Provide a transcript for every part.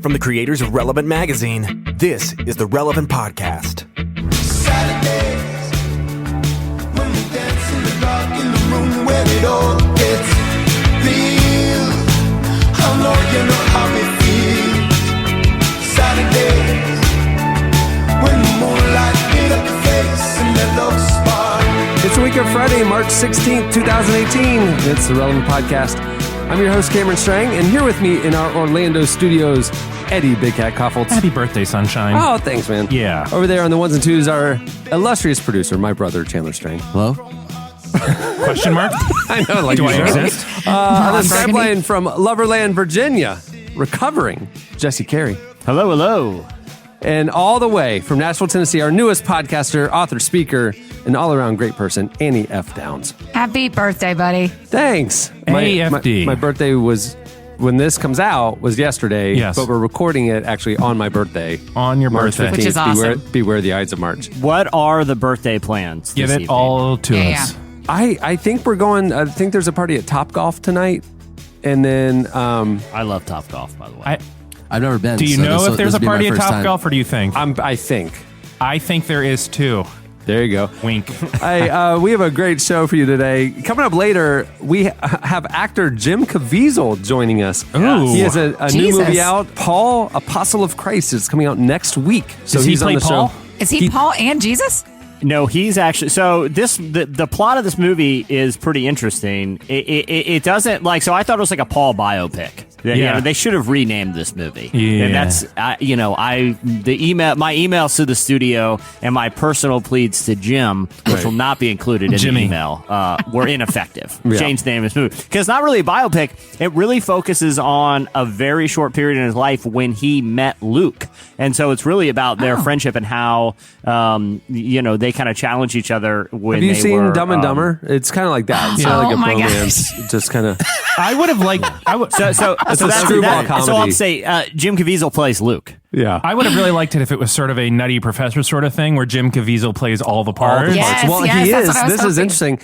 From the creators of Relevant Magazine, this is the Relevant Podcast. Saturdays, when we dance in the dark in the room where it all gets real. I know you know how it feels. Saturdays, when the moonlight lit up your face and the love spark. It's the week of Friday, March 16th, 2018. It's the Relevant Podcast. I'm your host, Cameron Strang, and here with me in our Orlando studios, Eddie Big Cat Koffoltz. Happy birthday, sunshine. Oh, thanks, man. Yeah. Over there on the ones and twos, our illustrious producer, my brother, Chandler Strang. Hello? Question mark? I know, like Do I you should. exist? On the Skype line from Loverland, Virginia, recovering, Jesse Carey. Hello, hello. And all the way from Nashville, Tennessee, our newest podcaster, author, speaker, and all-around great person, Annie F. Downs. Happy birthday, buddy. Thanks. AFD. My birthday was, when this comes out, was yesterday. Yes. But we're recording it actually on my birthday. On your March birthday. 15th. Which is awesome. Beware the Ides of March. What are the birthday plans? Give this it evening? all to Yeah, us. I think we're going, I think there's a party at Topgolf tonight. And then, I love Topgolf, by the way. I've never been. Do you so know this if there's a will be my party at first time. Topgolf, or do you think? I think. I think there is too. There you go. Wink. Hey, we have a great show for you today. Coming up later, we have actor Jim Caviezel joining us. Ooh. He has a new Jesus. movie out, Paul, Apostle of Christ. It's coming out next week. So Does he he's on play the Paul? show. Is he Paul and Jesus? No, he's actually the plot of this movie is pretty interesting. It doesn't like so I thought it was like a Paul biopic. Yeah. They should have renamed this movie. Yeah. And that's my emails to the studio and my personal pleads to Jim, which will not be included in Jimmy. the email, were ineffective. Yeah. Change the name of this movie because it's not really a biopic. It really focuses on a very short period in his life when he met Luke, and so it's really about their friendship and how they kind of challenge each other when Have you they seen were, Dumb and Dumber? It's kind of like that. It's Oh not like a my romance. Just kind of. I would have liked. So a screwball comedy. So I'll say Jim Caviezel plays Luke. Yeah. I would have really liked it if it was sort of a Nutty Professor sort of thing, where Jim Caviezel plays all the parts. Yes, Well, yes, he that's is. what I was This is hoping. interesting.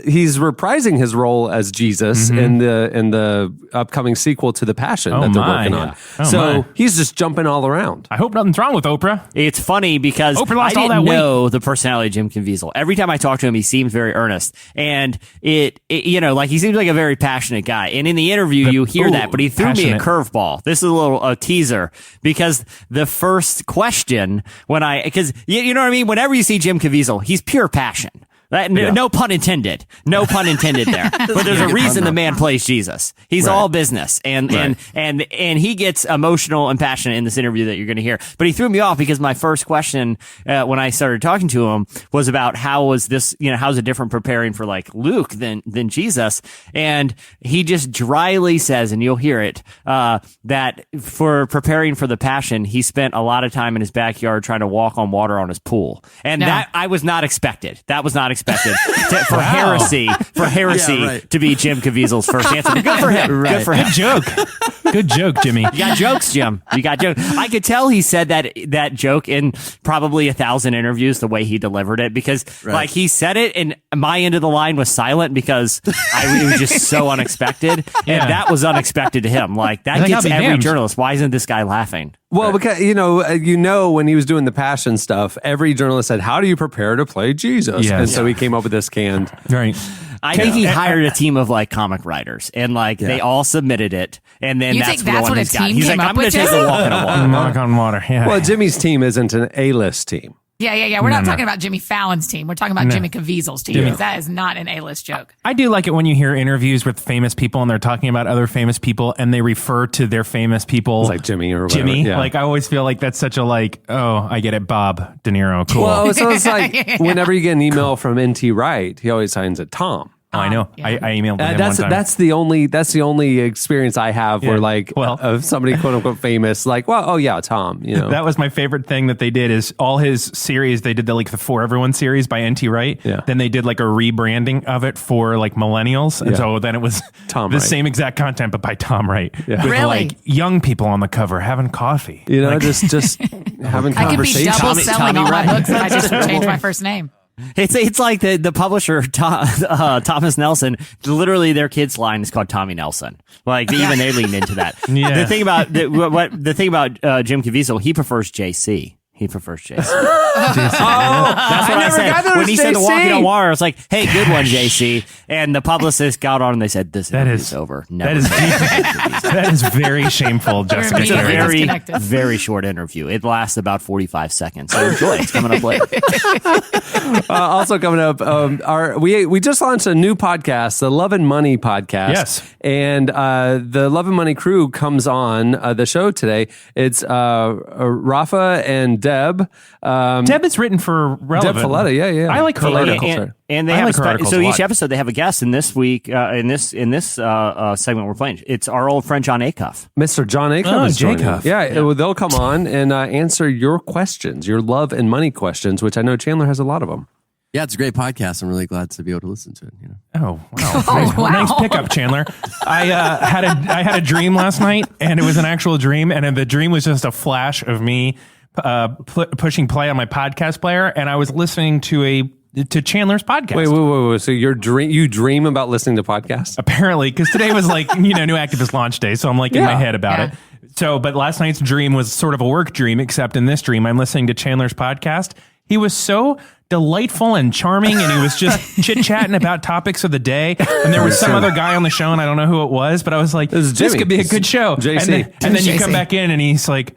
He's reprising his role as Jesus in the upcoming sequel to The Passion Oh that they're my. working on. Yeah. Oh So my. he's just jumping all around. I hope nothing's wrong with Oprah. It's funny because Oprah I lost all didn't that weight. know the personality of Jim Caviezel. Every time I talk to him, he seems very earnest, and it like he seems like a very passionate guy. And in the interview, you hear ooh, that, but he threw me a passionate. curveball. This is a little teaser because the first question because you know what I mean. Whenever you see Jim Caviezel, he's pure passion. No pun intended. No pun intended there. But there's a reason the man plays Jesus. He's all business, and he gets emotional and passionate in this interview that you're going to hear. But he threw me off because my first question when I started talking to him was about how's it different preparing for like Luke than Jesus, and he just dryly says, and you'll hear it, that for preparing for the Passion, he spent a lot of time in his backyard trying to walk on water on his pool, and that I was not expected. That was not expected for heresy Yeah, right. to be Jim Caviezel's first answer. But good for him. Good for him. Good joke. Good joke, Jimmy. You got jokes, Jim. You got jokes. I could tell he said that joke in probably 1,000 interviews the way he delivered it because like he said it and my end of the line was silent because it was just so unexpected. Yeah. And that was unexpected to him. Like that Like, gets I'll be every damned. journalist. Why isn't this guy laughing? Well, because when he was doing the Passion stuff, every journalist said, "How do you prepare to play Jesus?" Yes. And so he came up with this canned. Right. I think he hired a team of like comic writers and like they all submitted it. And then You that's think that's what what a he's got. team He's came like, up I'm going with, to take Jesse? a walk in a water. Knock on water. Yeah. Well, Jimmy's team isn't an A-list team. Yeah. We're not talking about Jimmy Fallon's team. We're talking about Jimmy Caviezel's team. Jimmy. That is not an A-list joke. I do like it when you hear interviews with famous people and they're talking about other famous people and they refer to their famous people. It's like Jimmy or whatever. Jimmy. Yeah. Like I always feel like that's such a I get it, Bob De Niro. Cool. Well, so it's like whenever you get an email from N.T. Wright, he always signs it Tom. Oh, I know. Yeah. I emailed him one time. That's the only experience I have where like Well- of somebody quote unquote famous like Tom, you know. That was my favorite thing that they did is all his series. They did the For Everyone series by N.T. Wright. Yeah. Then they did like a rebranding of it for like millennials. And Yeah. so then it was Tom the Wright. same exact content, but by Tom Wright. Yeah. With Really? like young people on the cover having coffee. You know, Like, just having I could be conversation. double Tommy selling all my Wright. books if I just changed my first name. It's like the publisher Thomas Nelson. Literally, their kids' line is called Tommy Nelson. Like even they leaned into that. Yeah. The thing about Jim Caviezel, he prefers JC. He prefers JC. That's what I said when he said the Walking on Water. It's like, hey, good one, JC. And the publicist got on and they said, this is over. Never That is very shameful, Jessica. It's a Immediately very, disconnected. very short interview. It lasts about 45 seconds. So enjoy. It's coming up later. Also coming up, we just launched a new podcast, the Love and Money podcast. Yes. And the Love and Money crew comes on the show today. It's Rafa and Deb. Deb is written for Relevant. Deb Folletta, yeah. I like her And- articles. And they I have like her articles so a each lot. episode they have a guest. And this week, in this segment we're playing, it's our old friend John Acuff. Mr. John Acuff Oh, is joining. Jacob. Yeah, they'll come on and answer your questions, your love and money questions, which I know Chandler has a lot of them. Yeah, it's a great podcast. I'm really glad to be able to listen to it. You know? Oh, wow. wow. Nice pickup, Chandler. I had a dream last night, and it was an actual dream, and the dream was just a flash of me pushing play on my podcast player, and I was listening to Chandler's podcast. Wait. So you dream about listening to podcasts? Apparently, because today was like, new activist launch day, so I'm like in my head about Yeah. it. So, but last night's dream was sort of a work dream, except in this dream, I'm listening to Chandler's podcast. He was so delightful and charming, and he was just chit-chatting about topics of the day. And there was some other guy on the show, and I don't know who it was, but I was like, is this Jimmy. could be a good show. JC. And then you come JC. back in, and he's like,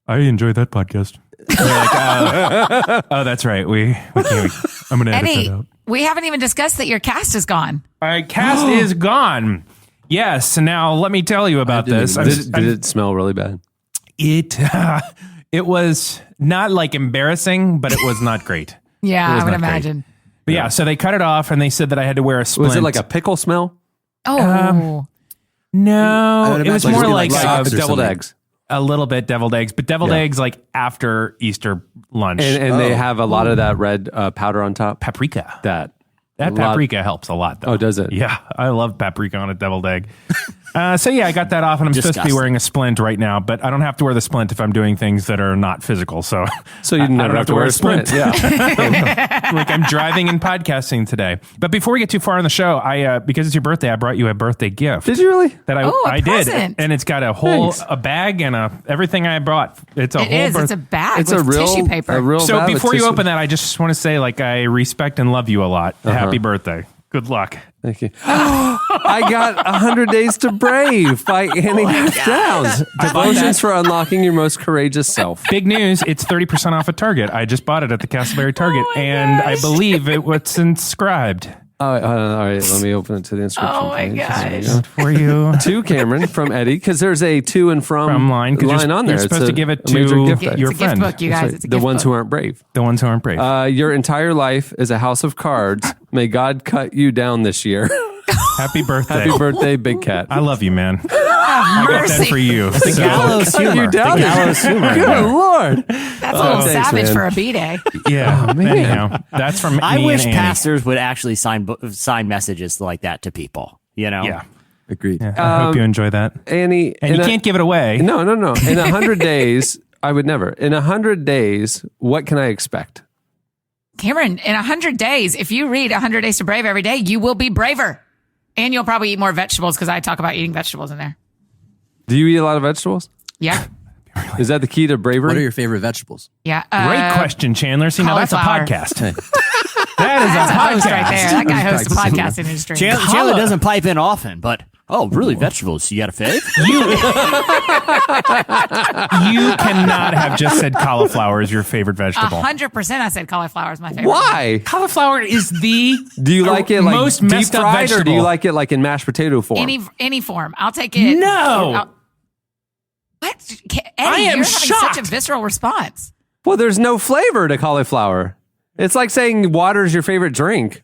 I enjoyed that podcast. And you're like, oh, that's right. We can't. I'm going to edit Eddie, that out. we haven't even discussed that your cast is gone. My cast is gone. Yes. Now let me tell you about this. Did it smell really bad? It was not like embarrassing, but it was not great. Yeah, was I would not great. imagine. But yeah, so they cut it off and they said that I had to wear a splint. Was it like a pickle smell? Oh, No, would it was imagine more it'd be like, like socks or deviled something. eggs. a little bit deviled eggs, but deviled eggs like after Easter lunch. And they have a lot of that red powder on top. paprika. That That a lot- paprika helps a lot, though. Oh, does it? Yeah, I love paprika on a deviled egg. So yeah, I got that off, and I'm supposed to be Disgusting. wearing a splint right now, but I don't have to wear the splint if I'm doing things that are not physical. So So you I never don't have to wear a splint. Yeah. like I'm driving and podcasting today. But before we get too far on the show, I because it's your birthday, I brought you a birthday gift. Did you really? That Oh, a I did, present. and it's got a whole a bag and everything I brought. It's a it whole. is. It's a bag It's with a real tissue paper. A real So bag of before you tissue. open that, I just want to say, like, I respect and love you a lot. Happy birthday. Good luck. Thank you. I got 100 Days to Brave by Annie Downs. Devotions for unlocking your most courageous self. Big news, it's 30% off at Target. I just bought it at the Castleberry Target, and I believe it was inscribed. All right, let me open it to the inscription. Oh, my page. gosh. There you go. For you. To Cameron from Eddie, because there's a to and from line, 'cause you're on there. supposed It's to a- give it a major to gift It's item. your a gift friend. book, you That's guys. right. It's a The gift ones book. who aren't brave. The ones who aren't brave. Your entire life is a house of cards. May God cut you down this year. Happy birthday. Happy birthday, Big Cat. I love you, man. I got that for you. The gallows humor. You down The this gallows year. humor. Good Lord. That's a little thanks, savage man. for a B-Day. Yeah. Anyhow, that's from I me wish and Annie. pastors would actually sign messages like that to people. You know? Yeah. Agreed. I hope you enjoy that. Annie. And you can't give it away. No. In 100 days, I would never. In 100 days, what can I expect? Cameron, in 100 days, if you read 100 Days to Brave every day, you will be braver. And you'll probably eat more vegetables because I talk about eating vegetables in there. Do you eat a lot of vegetables? Yeah. Is that the key to bravery? What are your favorite vegetables? Yeah. Great question, Chandler. See, now that's a cauliflower. podcast. Hey. That is That's a a host podcast. right there. That guy hosts a Practicing. podcast in his dream. Chandler doesn't pipe in often, but really, vegetables. You got a fave? You cannot have just said cauliflower is your favorite vegetable. 100% I said cauliflower is my favorite. Why? Cauliflower is the Do you like it like most deep messed up fried, or do vegetable. you like it like in mashed potato form? Any form. I'll take it. No. What? Eddie, I am you're having shocked. such a visceral response. Well, there's no flavor to cauliflower. It's like saying water is your favorite drink.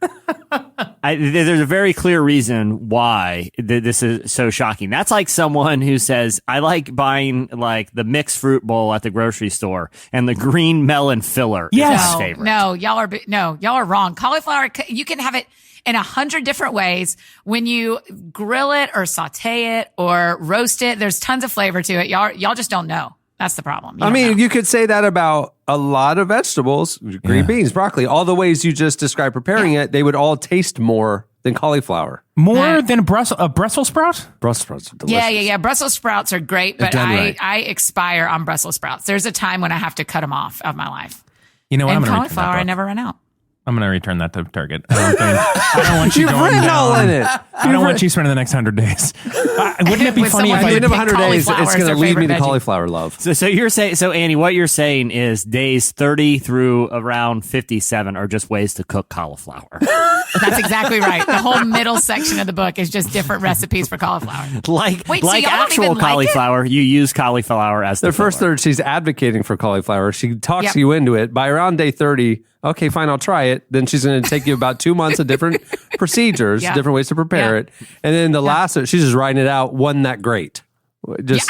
There's a very clear reason why this is so shocking. That's like someone who says, I like buying like the mixed fruit bowl at the grocery store and the green melon filler Yes. is No, my favorite. y'all are wrong. Cauliflower, you can have it in 100 different ways. When you grill it or saute it or roast it, there's tons of flavor to it. Y'all just don't know. That's the problem. I mean, you could say that about a lot of vegetables, green beans, broccoli, all the ways you just described preparing it, they would all taste more than cauliflower. More than a Brussels sprout? Brussels sprouts are delicious. Yeah. Brussels sprouts are great, but done right. I expire on Brussels sprouts. There's a time when I have to cut them off of my life. You know what? And I'm going to return cauliflower, that I book. never run out. I'm going to return that to Target. I don't want you You've going written all down. in it. I don't want you spending the next 100 days. Wouldn't it be With funny someone if At I the end of pick 100 days, cauliflower it's as going to their lead me favorite to veggie. cauliflower love. So you're saying, Annie, what you're saying is days 30 through around 57 are just ways to cook cauliflower. That's exactly right. The whole middle section of the book is just different recipes for cauliflower. like Wait, so like y'all don't actual even like it? cauliflower, you use cauliflower as The first filler. third, she's advocating for cauliflower. She talks Yep. you into it. By around day 30, okay, fine, I'll try it. Then she's going to take you about 2 months of different procedures, Yeah. different ways to prepare Yeah. it. And then the last, she's just writing it out. Wasn't that great? Just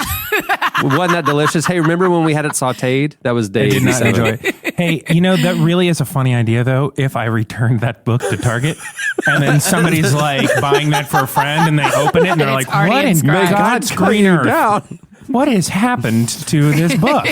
wasn't that delicious? Hey, remember when we had it sauteed? That was day I did not 87. enjoy it. Hey, that really is a funny idea, though, if I returned that book to Target and then somebody's like buying that for a friend and they open it and they're It's like, already what in inscribed. God's cut green you earth? down. What has happened to this book?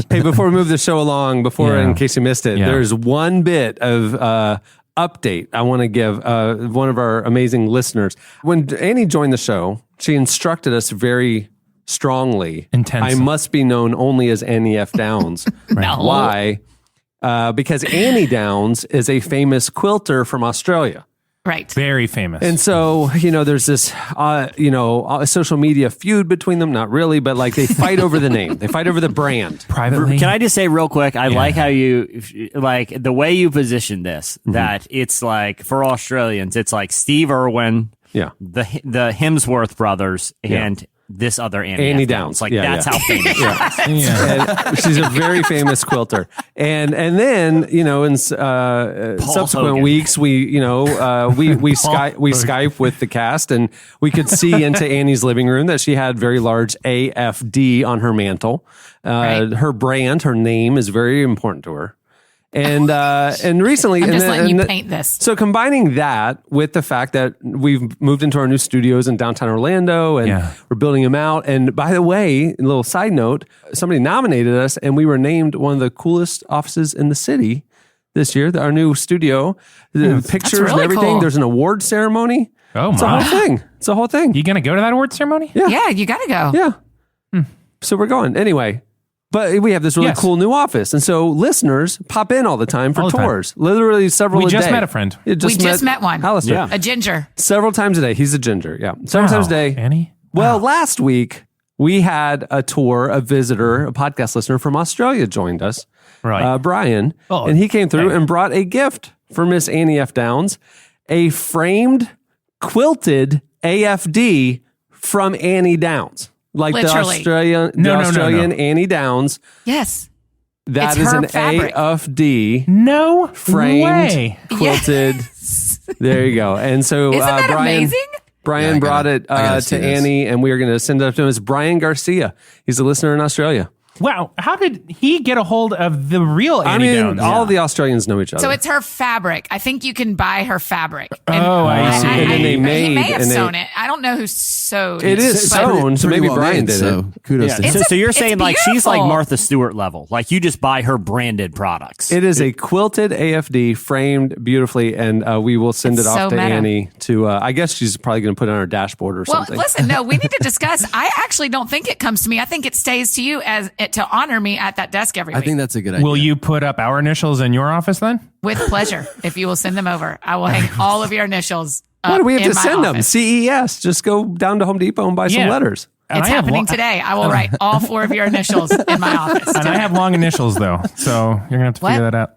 Hey, before we move the show along, in case you missed it, Yeah. there's one bit of update I want to give one of our amazing listeners. When Annie joined the show, she instructed us very strongly. Intense. I must be known only as Annie F. Downs. No. Why? Because Annie Downs is a famous quilter from Australia. Right. Very famous. And so, there's this, social media feud between them. Not really, but like they fight over the name. They fight over the brand. Privately. Can I just say real quick? I like how you like the way you position this. That it's like for Australians, it's like Steve Irwin, Yeah. the Hemsworth brothers, and this other Annie F. Downs. Like Yeah, that's yeah. how famous. Yeah. And she's a very famous quilter. And then, in subsequent Hogan. weeks, we Skype with the cast, and we could see into Annie's living room that she had very large AFD on her mantle. Right. Her brand, her name is very important to her. And recently, I'm just letting you and paint this. So combining that with the fact that we've moved into our new studios in downtown Orlando and Yeah. we're building them out. And by the way, a little side note, somebody nominated us and we were named one of the coolest offices in the city this year. Our new studio, the pictures and really everything. cool. There's an award ceremony. Oh, It's a my. whole thing. It's a whole thing. You going to go to that award ceremony? Yeah, you got to go. Yeah. So we're going. Anyway, but we have this really Yes. cool new office. And so listeners pop in all the time for All the time. tours. Literally several We a just day. met a friend. We We just met one. Alistair. Yeah. A ginger. Several times a day. He's a ginger. Yeah. Several times a day. Annie? Well, last week we had a tour, a visitor, a podcast listener from Australia joined us. Right. Brian. Oh, and he came through hey. and brought a gift for Miss Annie F. Downs, a framed, quilted AFD from Annie Downs. Like Literally. the No. Australian Annie Downs. Yes. That It's is her an fabric. AFD No framed, way. quilted. There you go. And so Isn't that Brian, amazing? Brian Yeah, I brought gotta- it I gotta to see this. Annie, and we are going to send it up to him. It's Brian Garcia. He's a listener in Australia. Wow. How did he get a hold of the real Annie Downs? all the Australians know each other. So it's her fabric. I think you can buy her fabric. Oh, I see. And then they he made may have and they- sewn it. I don't know who sewed It is but- sewn, so Pretty maybe well Brian made, did so it. kudos Yeah. to him. So you're saying it's like she's like beautiful. Martha Stewart level. Like you just buy her branded products. It is a quilted AFD framed beautifully, and we will send It's it off so to meta. Annie to, I guess she's probably going to put it on her dashboard or Well, something. listen, no, we need to discuss. I actually don't think it comes to me. I think it stays to you as to honor me at that desk every I week. think that's a good idea. Will you put up our initials in your office then? With pleasure. If you will send them over, I will hang all of your initials up What do we have in to my send them? office. CES. Just go down to Home Depot and buy some Yeah. letters. And It's I have happening lo- today. I will write all 4 of your initials in my office. And I have long initials though, so you're gonna have to What? figure that out.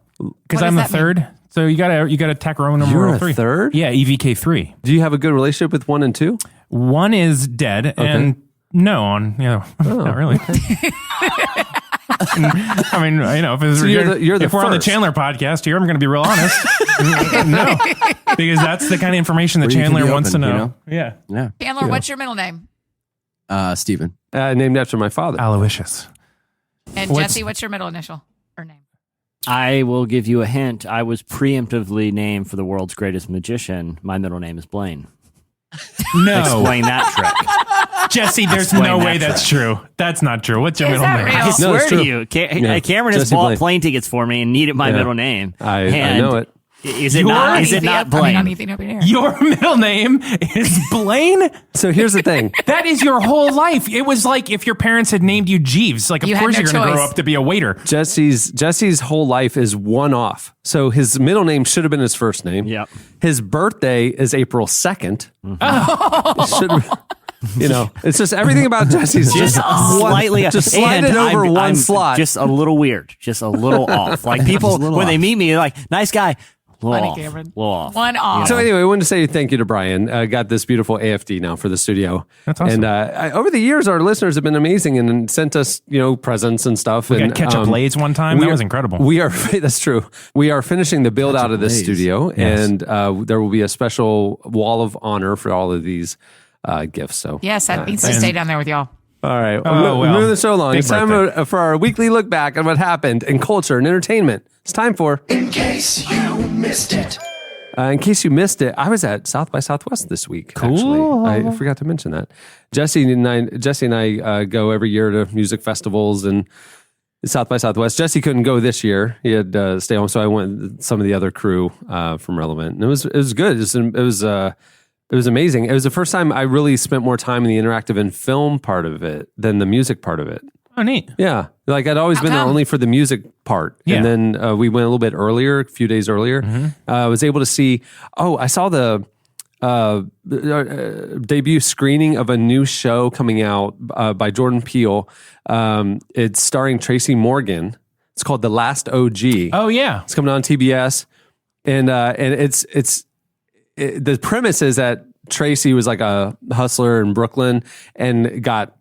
Because What I'm the does that mean? third, so you gotta tack Roman You're numeral a 3. third? Yeah, EVK3. Do you have a good relationship with 1 and 2? One is dead, and no on not really. I mean, if, it's, you're the if we're on the first. Chandler podcast here, I'm going to be real honest. No, because that's the kind of information that Where you can Chandler be wants open, to know. you know? Yeah, Yeah. Chandler, what's your middle name? Stephen. Named after my father. Aloysius. And What's- Jesse, what's your middle initial or name? I will give you a hint. I was preemptively named for the world's greatest magician. My middle name is Blaine. No, Explain that trick. Jesse, there's no way that's true. That's not true. What's your Is middle that name? real? I No, swear it's to true. you, Yeah. Cameron has Jesse bought Blaine. plane tickets for me and needed my Yeah. middle name. I And know it. Is it not? Is it not Blaine? On Ethiopia. Your middle name is Blaine? So here's the thing. That is your whole life. It was like if your parents had named you Jeeves. Like, of You had course no you're going to grow choice. up to be a waiter. Jesse's whole life is one off. So his middle name should have been his first name. Yep. His birthday is April 2nd. It's just everything about Jesse's Just slightly, just slide it over one slot. Just a little weird, just a little off. Like people when they meet me, they're like, "Nice guy." Little Funny, off, Cameron. little off. One off. So anyway, I wanted to say thank you to Brian. Got this beautiful AFD now for the studio. That's awesome. And over the years, our listeners have been amazing and sent us, presents and stuff. We and got ketchup Lay's one time. That was incredible. That's true. We are finishing the build out of this Lay's. studio, Yes. and there will be a special wall of honor for all of these gifts. So Yes, that needs to stay down there with y'all. all right, Oh, we're well. moving so long. Big It's time birthday. for our weekly look back on what happened in culture and entertainment. It's time for. In case you missed it. In case you missed it, I was at South by Southwest this week. Cool. Actually, I forgot to mention that. Jesse and I go every year to music festivals and South by Southwest. Jesse couldn't go this year; he had to stay home, so I went with some of the other crew from Relevant, and it was good. It was amazing. It was the first time I really spent more time in the interactive and film part of it than the music part of it. Oh, neat. Yeah, like I'd always been there come? only for the music part, Yeah. and then we went a little bit earlier, a few days earlier. I was able to see. Oh, I saw the debut screening of a new show coming out by Jordan Peele. It's starring Tracy Morgan. It's called The Last OG. Oh, yeah. It's coming on TBS, and the premise is that Tracy was like a hustler in Brooklyn and got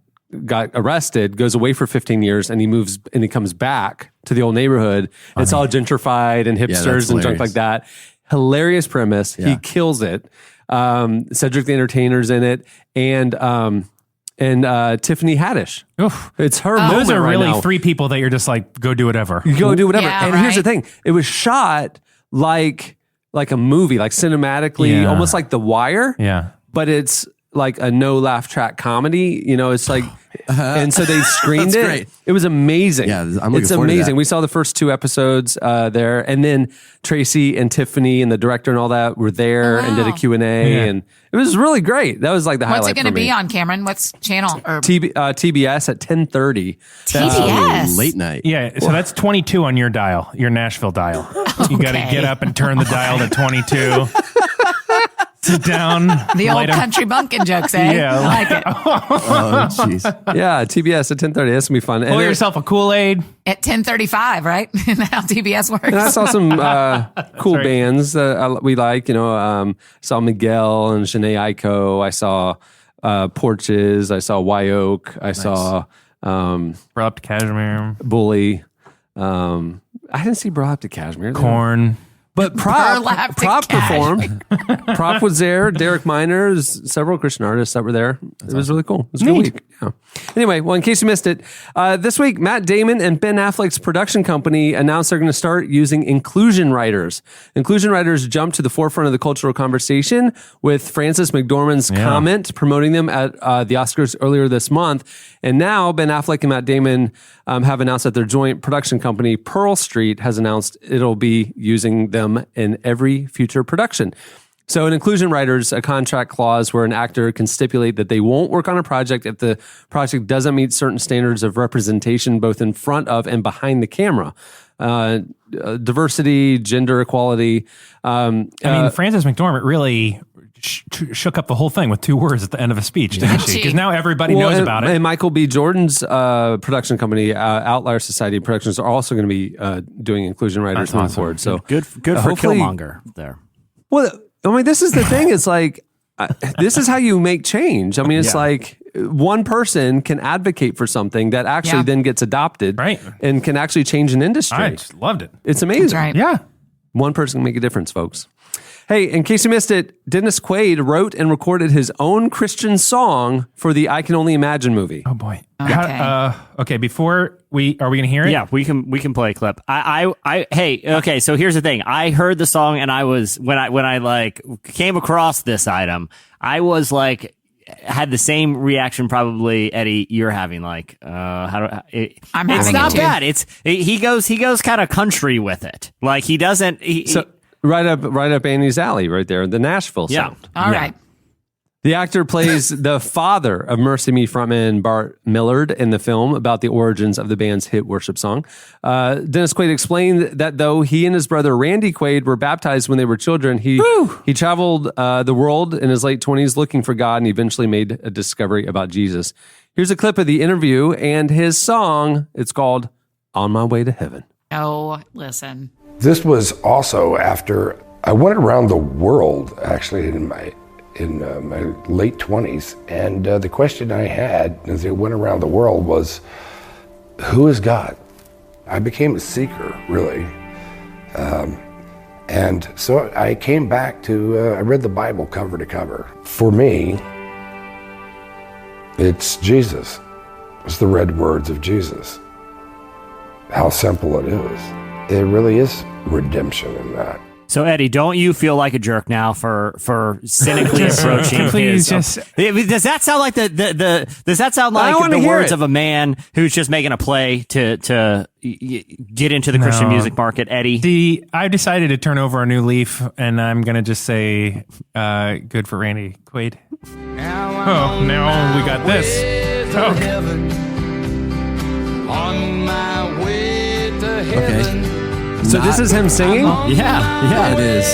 arrested, goes away for 15 years, and he comes back to the old neighborhood. It's all gentrified and that's hipsters and junk hilarious. like that. Hilarious premise. He Yeah. kills it. Cedric the Entertainer's in it, and Tiffany Haddish. Oof. It's her moment Those are right really now. three people that you're just like, go do whatever. You go do whatever. Yeah, and here's the right. thing: it was shot like a movie, like cinematically, Yeah. almost like The Wire. Yeah. But it's like a no laugh track comedy. It's like, and so they screened That's it. great. It was amazing. Yeah, I'm looking it's forward to amazing. that. We saw the first 2 episodes there, and then Tracy and Tiffany and the director and all that were there and did a wow. Q&A, and it was really great. That was like the What's highlight it going to for me. be on, Cameron? What's channel? Or TBS at 10:30. TBS? Late night. Yeah, so that's 22 on your dial, your Nashville dial. You got to Okay. get up and turn the dial to 22. Sit down. The old light a- country bumpkin jokes, eh? Yeah. I like it. Oh, jeez. Yeah, TBS at 10:30. That's gonna be fun. Pour And yourself a Kool-Aid. At 10:35, right? Isn't that how TBS works? And I saw some cool right. bands that we like. Saw Miguel and Shanae Aiko. I saw Porches. I saw Wyoke. I saw Brought up to Cashmere. Bully. I didn't see Brought Up to Cashmere. Corn. But Burlap to Prop performed. Prop was there. Derek Miners, several Christian artists that were there. It was really cool. It was a good Neat. week. Yeah. Anyway, well, in case you missed it, this week Matt Damon and Ben Affleck's production company announced they're going to start using inclusion writers. Inclusion writers jumped to the forefront of the cultural conversation with Frances McDormand's comment promoting them at the Oscars earlier this month. And now Ben Affleck and Matt Damon have announced that their joint production company, Pearl Street, has announced it'll be using them in every future production. So an inclusion writer is a contract clause where an actor can stipulate that they won't work on a project if the project doesn't meet certain standards of representation, both in front of and behind the camera. Diversity, gender equality. I mean, Frances McDormand really shook up the whole thing with 2 words at the end of a speech, didn't she? Because now everybody knows about it. And Michael B. Jordan's production company, Outlier Society Productions, are also going to be doing inclusion writers That's moving awesome. forward. So Good for hopefully- Killmonger there. Well, I mean, this is the thing. It's like, this is how you make change. I mean, it's like one person can advocate for something that actually Yeah. then gets adopted, Right. and can actually change an industry. I just loved it. It's amazing. That's right. Yeah. One person can make a difference, folks. Hey, in case you missed it, Dennis Quaid wrote and recorded his own Christian song for the I Can Only Imagine movie. Oh boy. Okay. Okay. Before are we going to hear it? Yeah, we can play a clip. Hey, okay, so here's the thing. I heard the song and I was when I like came across this item, I was like had the same reaction probably, Eddie, you're having. Like, I'm it's having not it too. bad. He goes kind of country with it. Like he doesn't. So right up Annie's alley, right there, the Nashville Yeah. sound. All right. The actor plays the father of Mercy Me frontman Bart Millard in the film about the origins of the band's hit worship song. Dennis Quaid explained that though he and his brother Randy Quaid were baptized when they were children, he traveled the world in his late 20s looking for God and eventually made a discovery about Jesus. Here's a clip of the interview and his song. It's called On My Way to Heaven. Oh, listen. This was also after I went around the world, actually, in my late 20s, and the question I had as I went around the world was, who is God? I became a seeker, really. And so I came back to, I read the Bible cover to cover. For me, it's Jesus. It's the red words of Jesus. How simple it is. It really is redemption in that. So Eddie, don't you feel like a jerk now for cynically approaching Please his? just- Does that sound like does that sound like wanna the hear words it. of a man who's just making a play to get into the Christian music market, Eddie? I've decided to turn over a new leaf, and I'm gonna just say, good for Randy Quaid. Oh, now we got this. Oh. On my way to heaven. Okay. So this is him singing? Yeah. It is.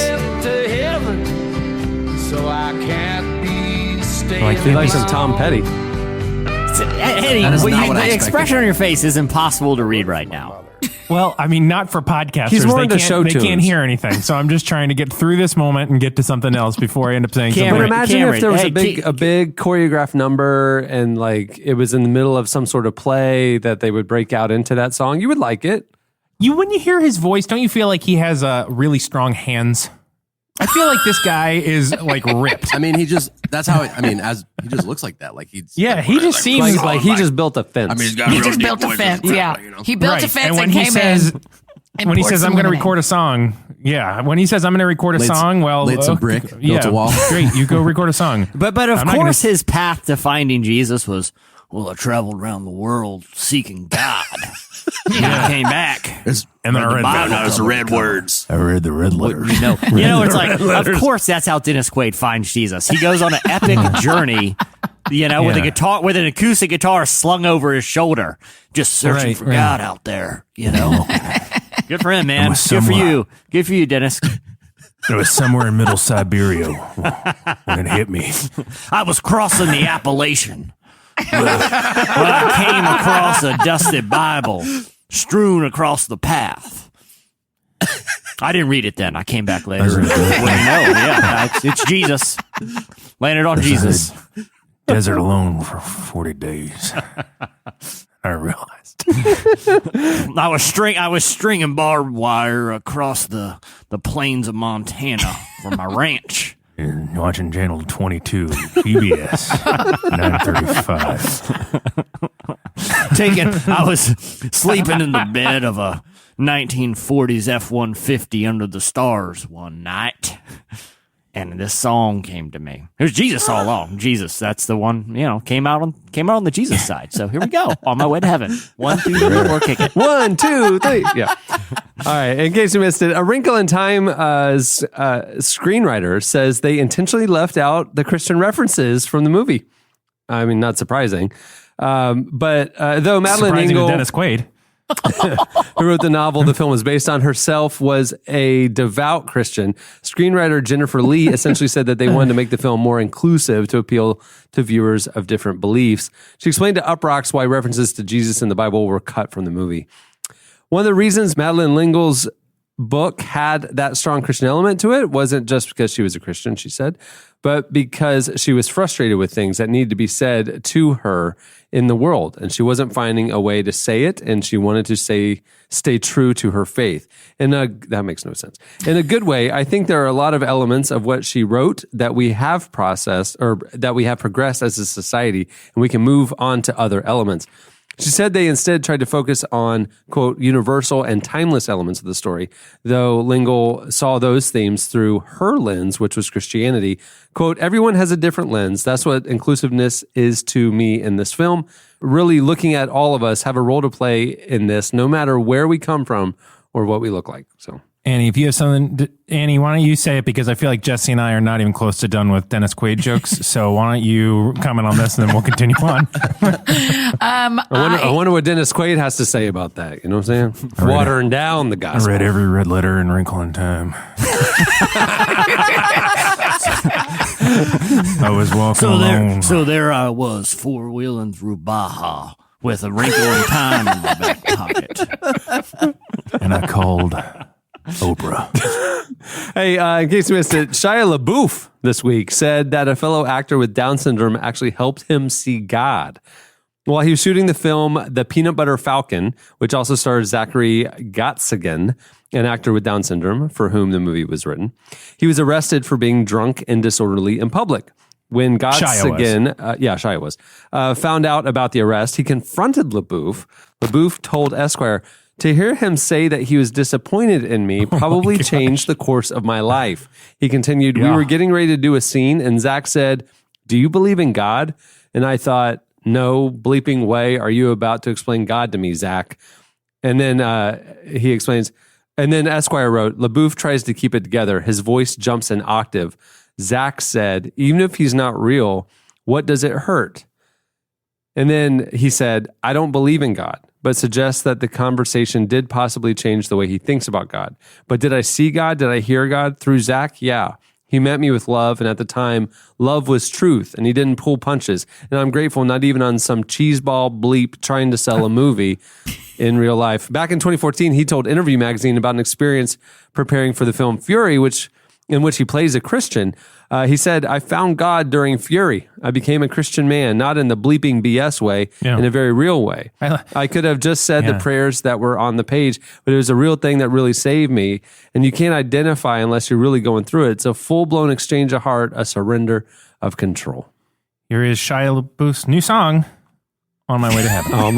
To heaven, so I can't be staying. Like He likes some Tom Petty. Eddie, That is not what I the expected. expression on your face is impossible to read right now. Well, I mean, not for podcasters. He's more into they show can't tunes. hear anything. So I'm just trying to get through this moment and get to something else before I end up saying But Cameron, something. imagine if there was hey, a big choreographed number and like it was in the middle of some sort of play that they would break out into that song. You would like it. When you hear his voice, don't you feel like he has really strong hands? I feel like this guy is like ripped. I mean, that's how, as he just looks like that. Like he just seems Like he just built a fence. I mean, he's got He a real just deep built a voice, fence. you know? Yeah. He built a fence and when came he says, in. And when he poured says, some I'm going to lemonade. record a song. Yeah. When he says, I'm going to record a song, well, laid some brick, built a wall. Great. You go record a song. But of I'm not course, gonna- his path to finding Jesus was, well, I traveled around the world seeking God. And I came back. And then I read Bible that. Those red words. I read the red letters. You know, it's like, of course, that's how Dennis Quaid finds Jesus. He goes on an epic journey, with a guitar, with an acoustic guitar slung over his shoulder, just searching Right, for right. God out there. Good for him, man. was Good for somewhere. you. Good for you, Dennis. It was somewhere in Middle Siberia when it hit me. I was crossing the Appalachian when I came across a dusty Bible strewn across the path. I didn't read it then. I came back later. It's Jesus. Landed on Jesus. Desert alone for 40 days. I realized. I was stringing barbed wire across the plains of Montana for my ranch. And watching channel 22, PBS, 935. I was sleeping in the bed of a 1940s F-150 under the stars one night, and this song came to me. It was Jesus all along. Jesus, that's the one. Came out on the Jesus side. So here we go. On my way to heaven. 1, 2, 3, 4, kick it. 1, 2, 3. Yeah. All right. In case you missed it, A Wrinkle in Time screenwriter says they intentionally left out the Christian references from the movie. I mean, not surprising. But though Madeline Surprising to Engel, Dennis Quaid. who wrote the novel the film was based on herself, was a devout Christian, screenwriter Jennifer Lee essentially said that they wanted to make the film more inclusive to appeal to viewers of different beliefs. She explained to Uprocks why references to Jesus in the Bible were cut from the movie. One of the reasons Madeline Engel's book had that strong Christian element to it wasn't just because she was a Christian, she said, but because she was frustrated with things that needed to be said to her in the world. And she wasn't finding a way to say it. And she wanted to stay true to her faith. And that makes no sense. In a good way, I think there are a lot of elements of what she wrote that we have processed or that we have progressed as a society, and we can move on to other elements. She said they instead tried to focus on, quote, universal and timeless elements of the story, though Lingle saw those themes through her lens, which was Christianity. Quote, everyone has a different lens. That's what inclusiveness is to me in this film. Really looking at all of us have a role to play in this, no matter where we come from or what we look like. So, Annie, if you have something, Annie, why don't you say it? Because I feel like Jesse and I are not even close to done with Dennis Quaid jokes. So why don't you comment on this and then we'll continue on? I wonder what Dennis Quaid has to say about that. You know what I'm saying? Watering down the gospel. I read every red letter in Wrinkle in Time. I was walking along. So there I was, four-wheeling through Baja with a wrinkle in time in my back pocket. And I called Oprah. Hey, in case you missed it, Shia LaBeouf this week said that a fellow actor with Down syndrome actually helped him see God. While he was shooting the film The Peanut Butter Falcon, which also stars Zachary Gottsagen, an actor with Down syndrome for whom the movie was written, he was arrested for being drunk and disorderly in public. When Gottsagen, Shia was, found out about the arrest, he confronted LaBeouf. LaBeouf told Esquire, to hear him say that he was disappointed in me probably changed the course of my life. He continued, we were getting ready to do a scene, and Zach said, do you believe in God? And I thought, no bleeping way are you about to explain God to me, Zach. And then he explains, and then Esquire wrote, LaBeouf tries to keep it together. His voice jumps an octave. Zach said, even if he's not real, what does it hurt? And then he said, I don't believe in God, but suggests that the conversation did possibly change the way he thinks about God. But did I see God? Did I hear God? Through Zach? Yeah. He met me with love, and at the time, love was truth, and he didn't pull punches. And I'm grateful not even on some cheeseball bleep trying to sell a movie in real life. Back in 2014, he told Interview Magazine about an experience preparing for the film Fury, in which he plays a Christian. He said, I found God during Fury. I became a Christian man, not in the bleeping BS way, in a very real way. I could have just said the prayers that were on the page, but it was a real thing that really saved me. And you can't identify unless you're really going through it. It's a full-blown exchange of heart, a surrender of control. Here is Shia LaBeouf's new song, On My Way to Heaven. I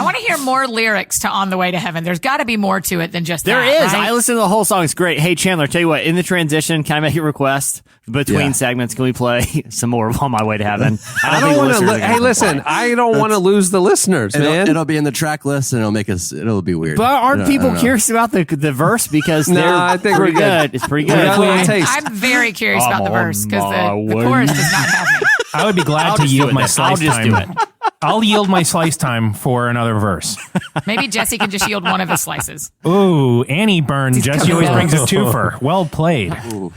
want to hear more lyrics to On the Way to Heaven. There's got to be more to it than just There that. is. Right? I listened to the whole song. It's great. Hey, Chandler, tell you what, in the transition, can I make a request? Between segments, can we play some more of On My Way to Heaven? I don't want to. Hey, listen, I don't want to lose the listeners, man. It'll be in the track list, and it'll be weird. But aren't people curious about the verse? Because I think we're good. It's pretty good. I'm very curious about the verse because the chorus does not have me. I would be glad to yield my slice time. I'll yield my slice time for another verse. Maybe Jesse can just yield one of his slices. Ooh, Annie Byrne. Jesse always brings a twofer. Well played.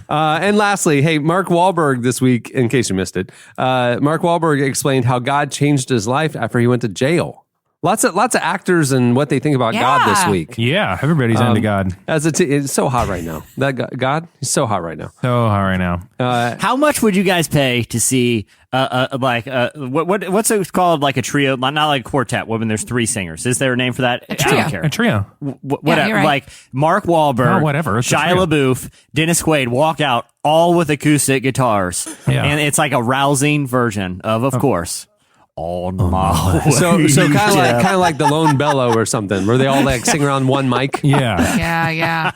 And lastly, hey, Mark Wahlberg this week, in case you missed it, Mark Wahlberg explained how God changed his life after he went to jail. Lots of actors and what they think about God this week. Yeah, everybody's into God. It's so hot right now. That God, he's so hot right now. So hot right now. How much would you guys pay to see what's it called, like a trio, not like a quartet when there's three singers? Is there a name for that? A trio. I don't care. A trio. Whatever. You're right. Like Mark Wahlberg, whatever. It's a Shia trio. LaBeouf, Dennis Quaid walk out all with acoustic guitars, and it's like a rousing version of course. On my way. So kind of like the Lone Bellow or something, where they all like sing around one mic. Yeah. Yeah.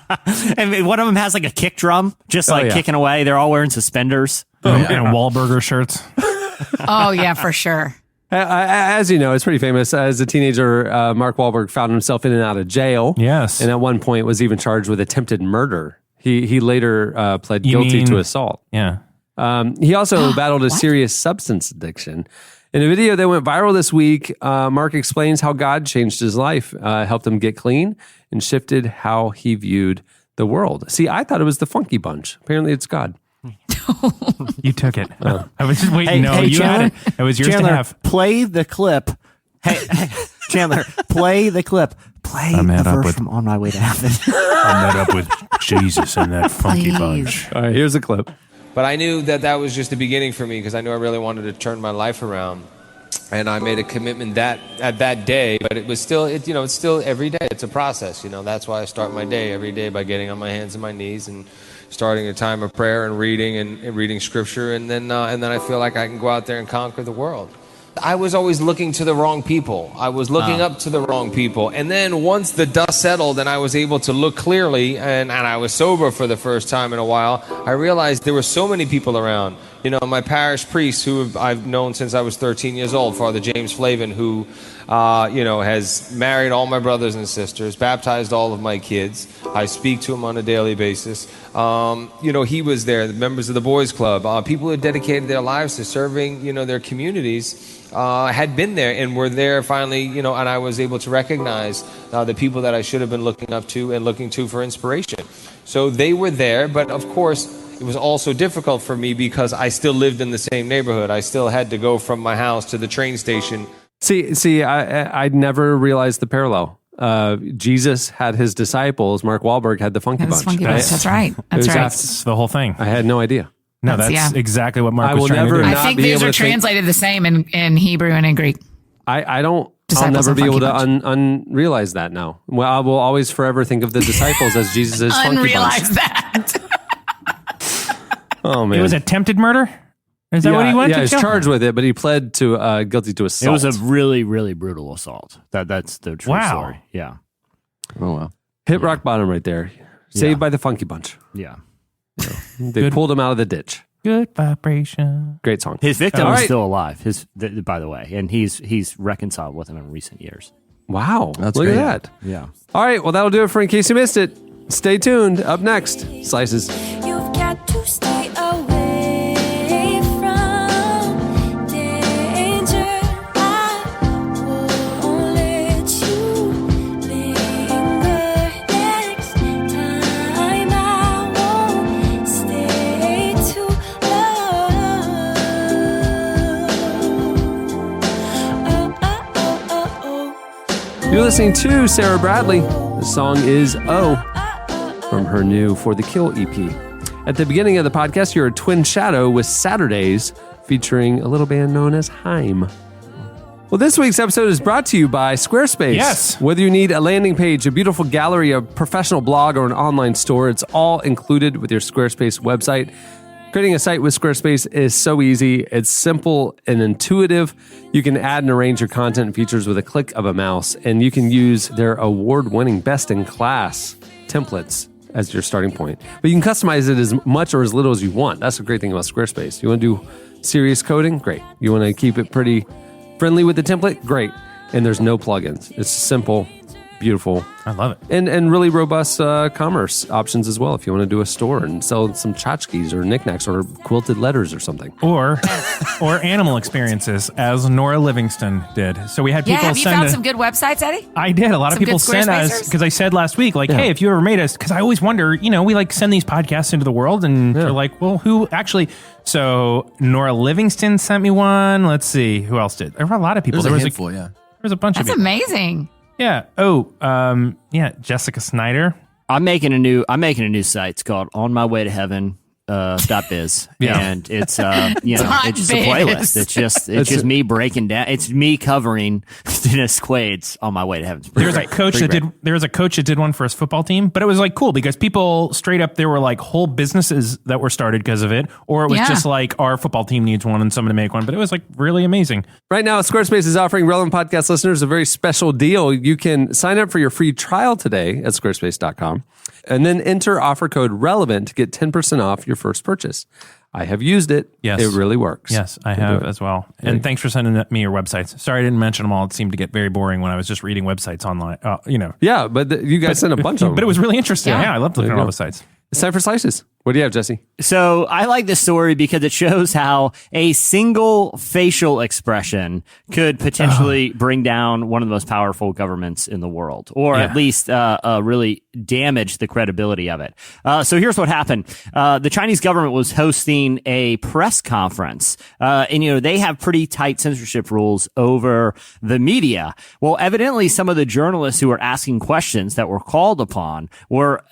And one of them has like a kick drum, just kicking away. They're all wearing suspenders. And Wahlburger shirts. Oh, yeah, for sure. As you know, it's pretty famous. As a teenager, Mark Wahlberg found himself in and out of jail. Yes. And at one point was even charged with attempted murder. He later pled guilty to assault. Yeah. He also battled a serious substance addiction. In a video that went viral this week, Mark explains how God changed his life, helped him get clean, and shifted how he viewed the world. See, I thought it was the Funky Bunch. Apparently, it's God. You took it. I was just waiting. You Chandler, had it. It was yours Chandler, to have. play the clip. Hey, Chandler, play the clip. Play I met the up verse with- from On My Way to Heaven. I met up with Jesus and that funky bunch. All right, here's a clip. But I knew that was just the beginning for me because I knew I really wanted to turn my life around. And I made a commitment at that day, but it was still, it's still every day. It's a process, That's why I start my day every day by getting on my hands and my knees and starting a time of prayer and reading scripture, and then I feel like I can go out there and conquer the world. I was always looking to the wrong people. I was looking up to the wrong people. And then once the dust settled and I was able to look clearly and I was sober for the first time in a while, I realized there were so many people around. You know, my parish priest, who I've known since I was 13 years old, Father James Flavin, who, has married all my brothers and sisters, baptized all of my kids. I speak to him on a daily basis. He was there, the members of the Boys Club, people who had dedicated their lives to serving, their communities. Had been there and were there finally, and I was able to recognize the people that I should have been looking up to and looking to for inspiration. So they were there, but of course, it was also difficult for me because I still lived in the same neighborhood. I still had to go from my house to the train station. See, I never realized the parallel. Jesus had his disciples. Mark Wahlberg had the Funky Bunch. That's right. That's the whole thing. I had no idea. No, that's exactly what Mark I was will trying never to do. not I think be these able are to think- translated the same in Hebrew and in Greek. I'll Disciples never and be able Funky to unrealize that now. Well, I will always forever think of the disciples as Jesus' Funky Bunch. Unrealize that. Oh, man. It was attempted murder? Is that what he went to? Yeah, he's jail? charged with it, but he pled to guilty to assault. It was a really, really brutal assault. That's the true story. Yeah. Oh, wow. Hit rock bottom right there. Saved by the Funky Bunch. Yeah. They pulled him out of the ditch. Good vibration. Great song. His victim All is right. still alive. By the way, and he's reconciled with him in recent years. Wow. That's Look great. at that. Yeah. All right. Well, that'll do it for In Case You Missed It. Stay tuned. Up next, Slices. You've got to stay away from danger. I won't let you linger. Next time I won't stay too long. Oh. You're listening to Sarah Bradley. The song is Oh from her new For the Kill EP. At the beginning of the podcast, you're a twin shadow with Saturdays featuring a little band known as Haim. Well, this week's episode is brought to you by Squarespace. Yes. Whether you need a landing page, a beautiful gallery, a professional blog, or an online store, it's all included with your Squarespace website. Creating a site with Squarespace is so easy. It's simple and intuitive. You can add and arrange your content and features with a click of a mouse, and you can use their award-winning best-in-class templates as your starting point. But you can customize it as much or as little as you want. That's the great thing about Squarespace. You want to do serious coding? Great. You want to keep it pretty friendly with the template? Great. And there's no plugins. It's simple, beautiful. I love it. And really robust commerce options as well if you want to do a store and sell some tchotchkes or knickknacks or quilted letters or something. Or animal experiences, as Nora Livingston did. So we had people Have you send found some good websites, Eddie? I did. A lot of Some people good sent us, Squarespacers? because I said last week, hey, if you ever made us, because I always wonder, we like send these podcasts into the world and they're like, well, who actually? So Nora Livingston sent me one. Let's see. Who else did? There were a lot of people. There's There a was handful, yeah. There was a bunch That's of people. amazing. Yeah. Jessica Snyder. I'm making a new site. It's called On My Way to Heaven. .biz and it's it's just a playlist. It's just me breaking down. It's me covering Dennis Quaid's On My Way to Heaven. There was a coach that did one for his football team, but it was like cool because people straight up, there were like whole businesses that were started because of it, or it was just like our football team needs one and someone to make one. But it was like really amazing. Right now, Squarespace is offering Relevant Podcast listeners a very special deal. You can sign up for your free trial today at squarespace.com and then enter offer code RELEVANT to get 10% off your first purchase. I have used it. Yes. It really works. Yes, I have as well. And thanks for sending me your websites. Sorry I didn't mention them all. It seemed to get very boring when I was just reading websites online. Yeah, but you guys sent a bunch of them. But it was really interesting. Yeah. Yeah, I loved looking There at you all go. the sites. It's time for Slices. What do you have, Jesse? So I like this story because it shows how a single facial expression could potentially bring down one of the most powerful governments in the world, or at least really damage the credibility of it. So here's what happened. The Chinese government was hosting a press conference, and they have pretty tight censorship rules over the media. Well, evidently some of the journalists who were asking questions that were called upon were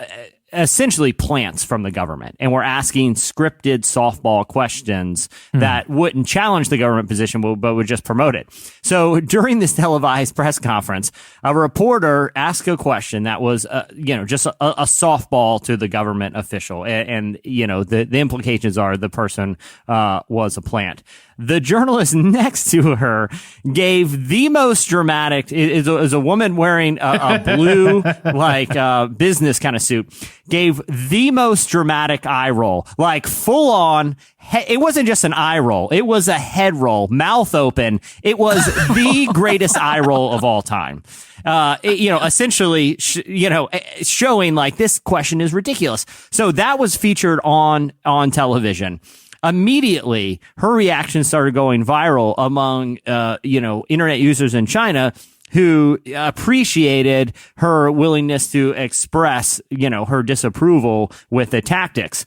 essentially plants from the government, and we're asking scripted softball questions that wouldn't challenge the government position, but would just promote it. So during this televised press conference, a reporter asked a question that was, just a softball to the government official, and the implications are the person was a plant. The journalist next to her gave the most dramatic, is a woman wearing a blue, business kind of suit, gave the most dramatic eye roll, like full on. It wasn't just an eye roll. It was a head roll, mouth open. It was the greatest eye roll of all time. Essentially, showing like this question is ridiculous. So that was featured on television. Immediately, her reaction started going viral among, internet users in China who appreciated her willingness to express, her disapproval with the tactics.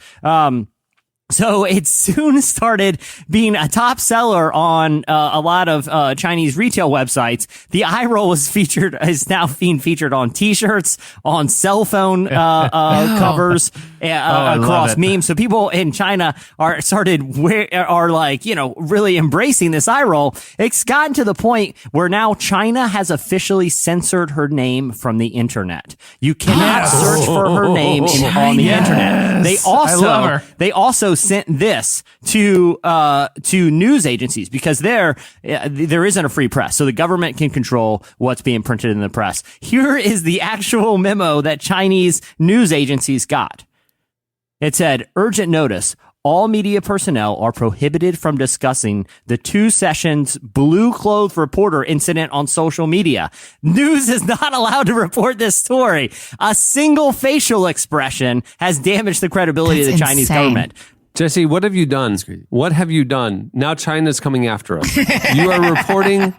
So it soon started being a top seller on a lot of Chinese retail websites. The eye roll is now being featured on T-shirts, on cell phone covers, across memes. So people in China are really embracing this eye roll. It's gotten to the point where now China has officially censored her name from the internet. You cannot search for her name on the internet. They also sent this to news agencies because there isn't a free press, so the government can control what's being printed in the press. Here is the actual memo that Chinese news agencies got. It said, "Urgent notice. All media personnel are prohibited from discussing the 2 sessions blue-clothed reporter incident on social media. News is not allowed to report this story. A single facial expression has damaged the credibility of the Chinese government." Jesse, what have you done? What have you done? Now China's coming after us. You are reporting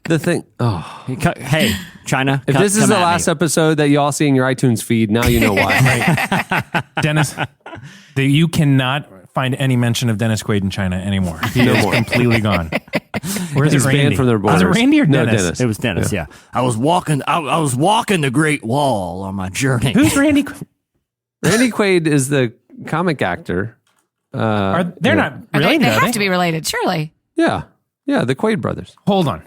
the thing. Oh, hey, China. If this is the last episode that you all see in your iTunes feed, now you know why. Dennis, you cannot find any mention of Dennis Quaid in China anymore. He is completely gone. Where's He's banned from their borders. Was it Randy or Dennis? No, Dennis. It was Dennis. Yeah. I was walking the Great Wall on my journey. Who's Randy? Randy Quaid is the comic actor. They're not related? They have to be related, surely. Yeah, the Quaid brothers. Hold on.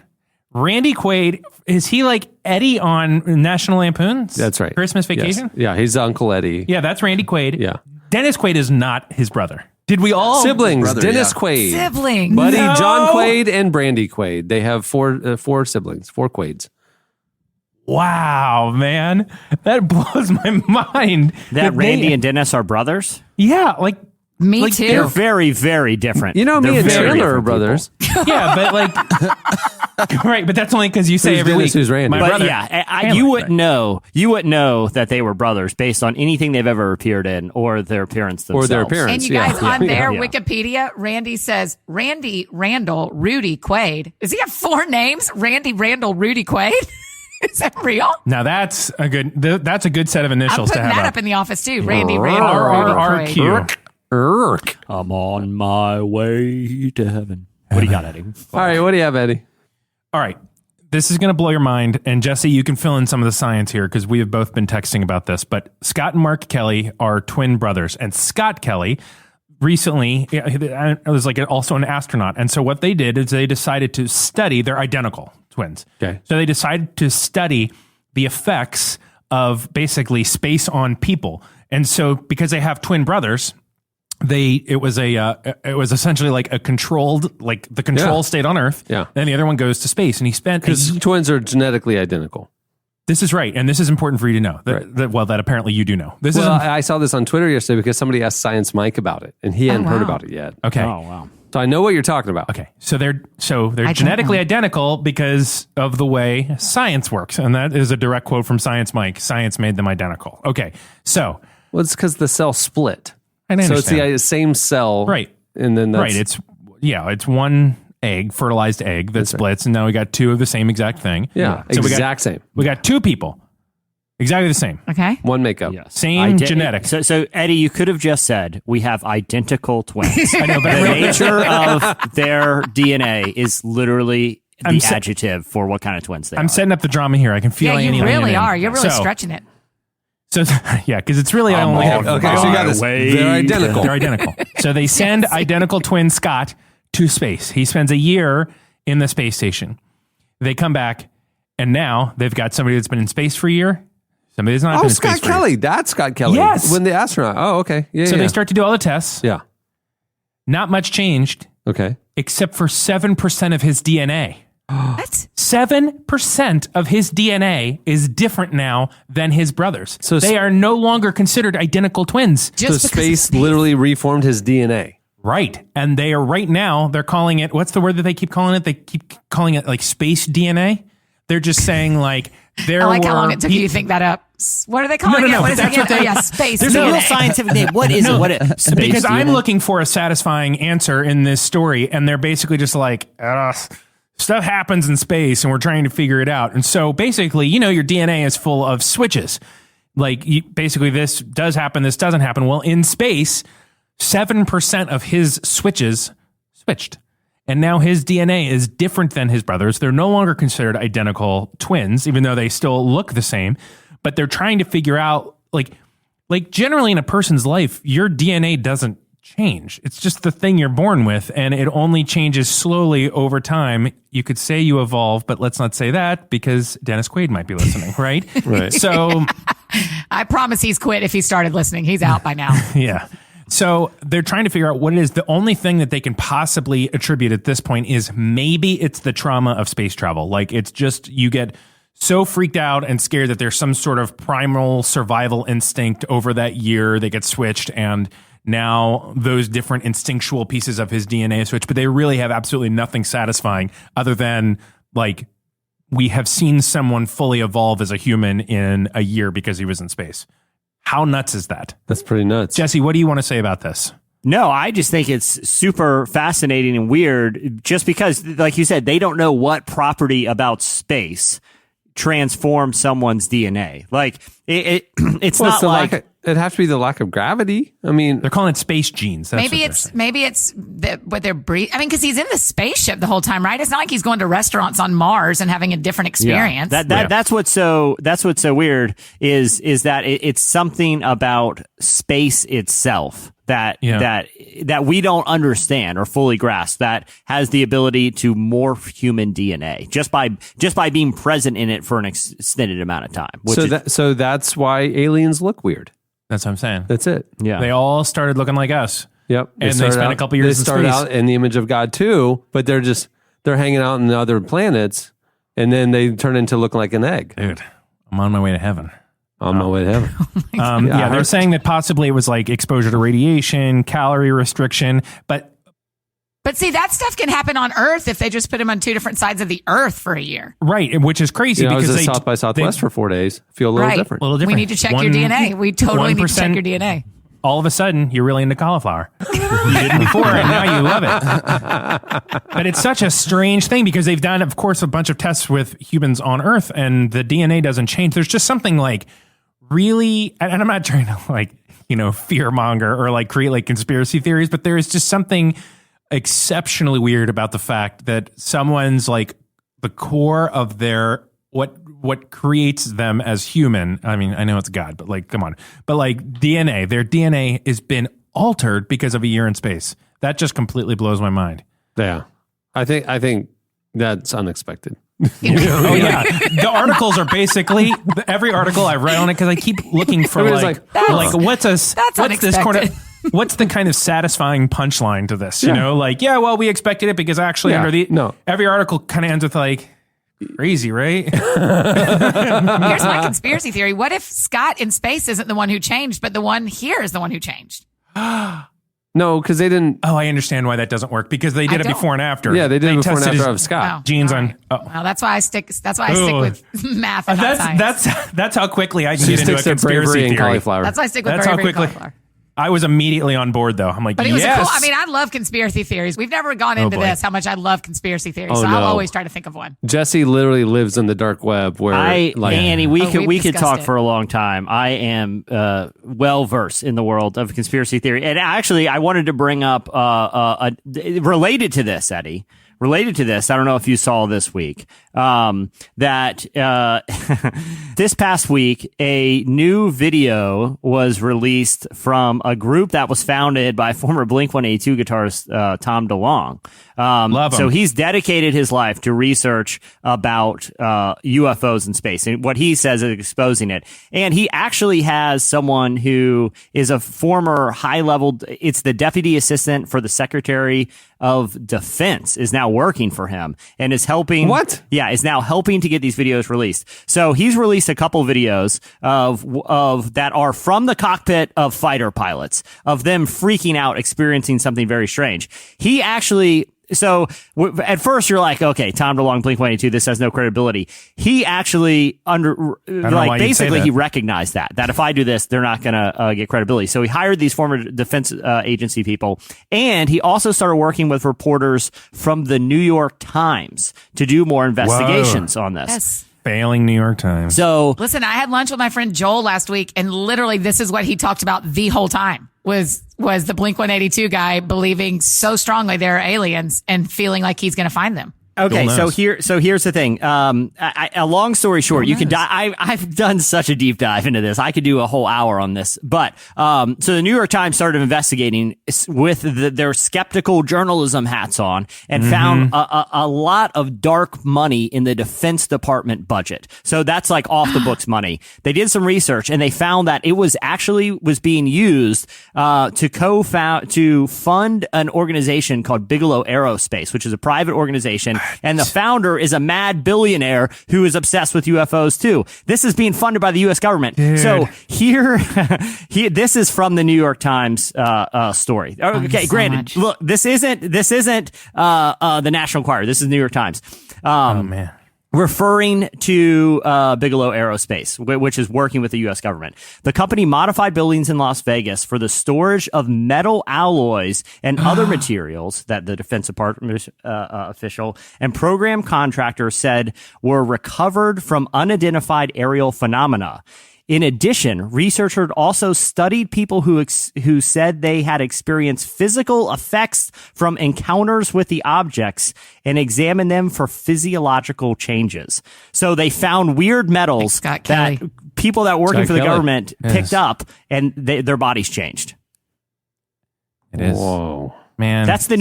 Randy Quaid, is he like Eddie on National Lampoon's? That's right. Christmas Vacation? Yes. Yeah, he's Uncle Eddie. Yeah, that's Randy Quaid. Yeah. Dennis Quaid is not his brother. Did we all? Siblings. Brother, Dennis yeah. Quaid. Siblings. Buddy No. John Quaid and Brandy Quaid. They have four siblings, 4 Quaids. Wow, man. That blows my mind. That Randy and Dennis are brothers? Yeah, like Me like, too. They're very, very different. You know, me They're and very Chandler are different brothers. yeah, but like, right, but that's only because you say Who's every Dennis, week. who's Randy? My But brother. yeah, you wouldn't know that they were brothers based on anything they've ever appeared in or their appearance themselves. Or their appearance. And you guys, on their Yeah. Wikipedia, Randy says, Randy, Randall, Rudy, Quaid. Does he have 4 names? Randy, Randall, Rudy, Quaid? Is that real? Now that's a good set of I'm initials to putting have that up. up in the office too. Randy, Randall, Rudy, Quaid. RRQ. Urk. I'm on my way to heaven. What do you got, Eddie? All right, what do you have, Eddie? All right. This is going to blow your mind. And Jesse, you can fill in some of the science here because we have both been texting about this. But Scott and Mark Kelly are twin brothers. And Scott Kelly recently was like also an astronaut. And so what they did is they decided to study, they're identical twins. Okay. So they decided to study the effects of basically space on people. And so because they have twin brothers, it was essentially like a controlled, like the control stayed on Earth. Yeah. And the other one goes to space. And he spent Because twins are genetically identical. This is right, and this is important for you to know. That apparently you do know. This is I saw this on Twitter yesterday because somebody asked Science Mike about it, and he hadn't heard about it yet. okay. Oh, wow. So I know what you're talking about. Okay, so they're genetically identical because of the way science works, and that is a direct quote from Science Mike. Science made them identical. Okay, so Well, it's because the cell split. I So understand. it's the same cell, Right. And then that's, right. It's one egg, fertilized egg that splits, and now we got 2 of the same exact thing. yeah, So exact same. We got 2 people, exactly the same, Okay. One makeup. same genetics. So, Eddie, you could have just said we have identical twins. I know, but The nature of their DNA is literally the adjective for what kind of twins they are. I'm setting up the drama here. I can feel Yeah, Annie you leaning really in. are. You're really So- stretching it. So yeah, because it's really only Okay, so you got this. They're identical. They're identical. So they send identical twin Scott to space. He spends a year in the space station. They come back, and now they've got somebody that's been in space for a year. Somebody that's not been in space Scott for a year. Kelly. That's Scott Kelly. Yes. When the astronaut. Oh, okay. Yeah. So yeah. they start to do all the tests. Yeah. Not much changed Okay. except for 7% of his DNA. What? 7% of his DNA is different now than his brothers. So they are no longer considered identical twins. So space literally reformed his DNA. Right. And they are right now, they're calling it, what's the word that they keep calling it? They keep calling it like space DNA. They're just saying like there I like how were long it took you to think that up. What are they calling it? What is it that's again? what they- Oh, yeah, space. There's a DNA. real scientific name. What is it? What it? Space because I'm DNA? looking for a satisfying answer in this story, and they're basically just like, stuff happens in space, and we're trying to figure it out. And so basically, your DNA is full of switches. Like, basically, this does happen, this doesn't happen. Well, in space, 7% of his switches switched. And now his DNA is different than his brothers. They're no longer considered identical twins, even though they still look the same. But they're trying to figure out, like generally in a person's life, your DNA doesn't change. It's just the thing you're born with, and it only changes slowly over time. You could say you evolve, but let's not say that because Dennis Quaid might be listening, right? Right. So, I promise he's quit if he started listening. He's out by now. yeah. So they're trying to figure out what it is. The only thing that they can possibly attribute at this point is maybe it's the trauma of space travel. Like, it's just you get so freaked out and scared that there's some sort of primal survival instinct over that year. They get switched, and now those different instinctual pieces of his DNA switch, but they really have absolutely nothing satisfying other than like we have seen someone fully evolve as a human in a year because he was in space. How nuts is that? That's pretty nuts. Jesse, what do you want to say about this? No, I just think it's super fascinating and weird just because, like you said, they don't know what property about space transforms someone's DNA. Like, it's Well, not like... it'd have to be the lack of gravity. I mean, They're calling it space genes. That's Maybe it's what they're breathing. I mean, because he's in the spaceship the whole time, right? It's not like he's going to restaurants on Mars and having a different experience. That's what's so weird is that it's something about space itself that we don't understand or fully grasp, that has the ability to morph human DNA just by being present in it for an extended amount of time. So that's why aliens look weird. That's what I'm saying. That's it. Yeah. They all started looking like us. Yep. And they spent a couple years in They start space. out in the image of God too, but they're hanging out in other planets, and then they turn into looking like an egg. Dude, I'm on my way to heaven. On my way to heaven. Yeah, they're saying that possibly it was like exposure to radiation, calorie restriction, but see, that stuff can happen on Earth if they just put him on two different sides of the Earth for a year. right, which is crazy I was because at South by Southwest for 4 days. Feel a little Right. different. a little different. We need to check your DNA. We totally need to check your DNA. All of a sudden, you're really into cauliflower. You didn't before, and now you love it. But it's such a strange thing because they've done, of course, a bunch of tests with humans on Earth, and the DNA doesn't change. There's just something like really, and I'm not trying to fear monger or like create like conspiracy theories, but there is just something exceptionally weird about the fact that someone's like the core of their what creates them as human. I mean, I know it's God, but like, come on. But like their DNA has been altered because of a year in space. That just completely blows my mind. Yeah. I think that's unexpected. Oh yeah, the articles are basically every article I read on it because I keep looking for Everybody's what's this unexpected. what's the kind of satisfying punchline to this? You know, like we expected it because actually every article kind of ends with like crazy, right? Here's my conspiracy theory. What if Scott in space isn't the one who changed, but the one here is the one who changed? No, because they didn't. Oh, I understand why that doesn't work because they did it before and after. Yeah, they did it before and tested after his of Scott. genes all on. right. Oh. Well, that's why I stick with math and not science. That's how quickly I can She get into a sticks to bravery conspiracy and theory. cauliflower. That's why I stick with That's how bravery and quickly. cauliflower. I was immediately on board though. I'm like, But it was yes. cool. I mean, I love conspiracy theories. We've never gone into boy. this, how much I love conspiracy theories. Oh, so I'll no. always try to think of one. Jesse literally lives in the dark web where Annie, we we've could discussed talk it. for a long time. I am well versed in the world of conspiracy theory, and actually, I wanted to bring up related to this, Eddie. Related to this, I don't know if you saw this week that this past week a new video was released from a group that was founded by former Blink-182 guitarist Tom DeLonge. Love him. So he's dedicated his life to research about UFOs in space, and what he says is exposing it. And he actually has someone who is a former high-level, it's the deputy assistant for the Secretary of Defense, is now working for him and is helping. What? Yeah, is now helping to get these videos released. So he's released a couple videos of that are from the cockpit of fighter pilots, of them freaking out, experiencing something very strange. He actually. So at first you're like, okay, Tom DeLonge, Blink-182, this has no credibility. He actually basically he recognized that if I do this, they're not going to get credibility. So he hired these former defense agency people, and he also started working with reporters from the New York Times to do more investigations on this. Yes. Failing New York Times. So Listen, I had lunch with my friend Joel last week, and literally this is what he talked about the whole time was the Blink-182 guy believing so strongly there are aliens and feeling like he's going to find them. Okay, so here's the thing. A long story short, you can I've done such a deep dive into this. I could do a whole hour on this, but so the New York Times started investigating with their skeptical journalism hats on and found a lot of dark money in the Defense Department budget. So that's like off the books money. They did some research and they found that it was being used to fund an organization called Bigelow Aerospace, which is a private organization. And the founder is a mad billionaire who is obsessed with UFOs too. This is being funded by the U.S. government. Dude. So this is from the New York Times story. Okay, granted, look, this isn't the National Enquirer. This is New York Times. Oh man. Referring to Bigelow Aerospace, which is working with the U.S. government. The company modified buildings in Las Vegas for the storage of metal alloys and other materials that the Defense Department official and program contractor said were recovered from unidentified aerial phenomena. In addition, researchers also studied people who said they had experienced physical effects from encounters with the objects and examined them for physiological changes. So they found weird metals that people that were working for the government picked up, and their bodies changed. It is. Whoa. Man, that's in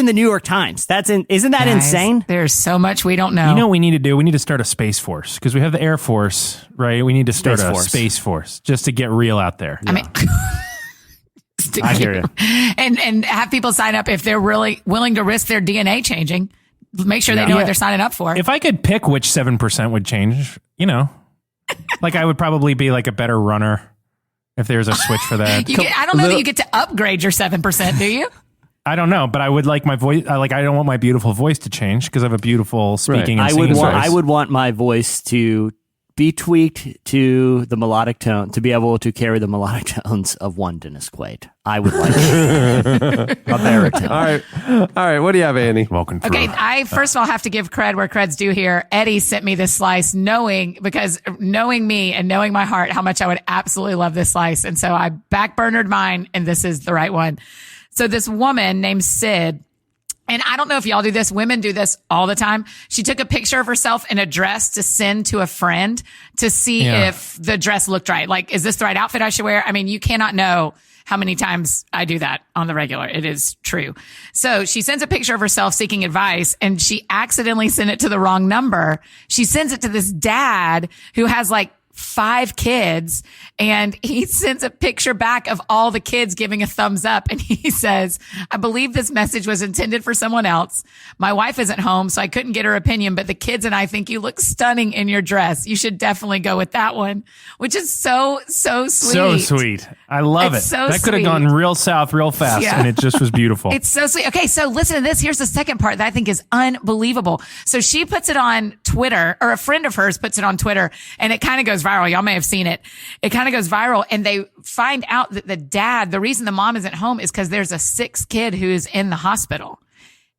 the New York Times. Isn't that insane? There's so much we don't know. You know what we need to do? We need to start a space force because we have the Air Force, right? We need to start a space force just to get real out there. I mean, I hear you. And have people sign up if they're really willing to risk their DNA changing. Make sure they know what they're signing up for. If I could pick which 7% would change, like I would probably be like a better runner if there's a switch for that. I don't know that you get to upgrade your 7%, do you? I don't know, but I would like my voice. I don't want my beautiful voice to change because I have a beautiful speaking and singing voice. I would want my voice to be tweaked to the melodic tone, to be able to carry the melodic tones of one Dennis Quaid. I would like a baritone. All right. What do you have, Annie? Welcome. Okay, I first of all have to give cred where cred's due here. Eddie sent me this slice knowing me and knowing my heart how much I would absolutely love this slice. And so I backburnered mine, and this is the right one. So this woman named Sid, and I don't know if y'all do this. Women do this all the time. She took a picture of herself in a dress to send to a friend to see if the dress looked right. Like, is this the right outfit I should wear? I mean, you cannot know how many times I do that on the regular. It is true. So she sends a picture of herself seeking advice, and she accidentally sent it to the wrong number. She sends it to this dad who has like 5 kids, and he sends a picture back of all the kids giving a thumbs up. And he says, I believe this message was intended for someone else. My wife isn't home, so I couldn't get her opinion, but the kids and I think you look stunning in your dress. You should definitely go with that one, which is so sweet. So sweet. I love it. So that could have gone real south real fast, and it just was beautiful. It's so sweet. Okay, so listen to this. Here's the second part that I think is unbelievable. So she puts it on Twitter, or a friend of hers puts it on Twitter, and it kind of goes viral. Y'all may have seen it. It kind of goes viral, and they find out that the reason the mom isn't home is because there's a 6th kid who's in the hospital.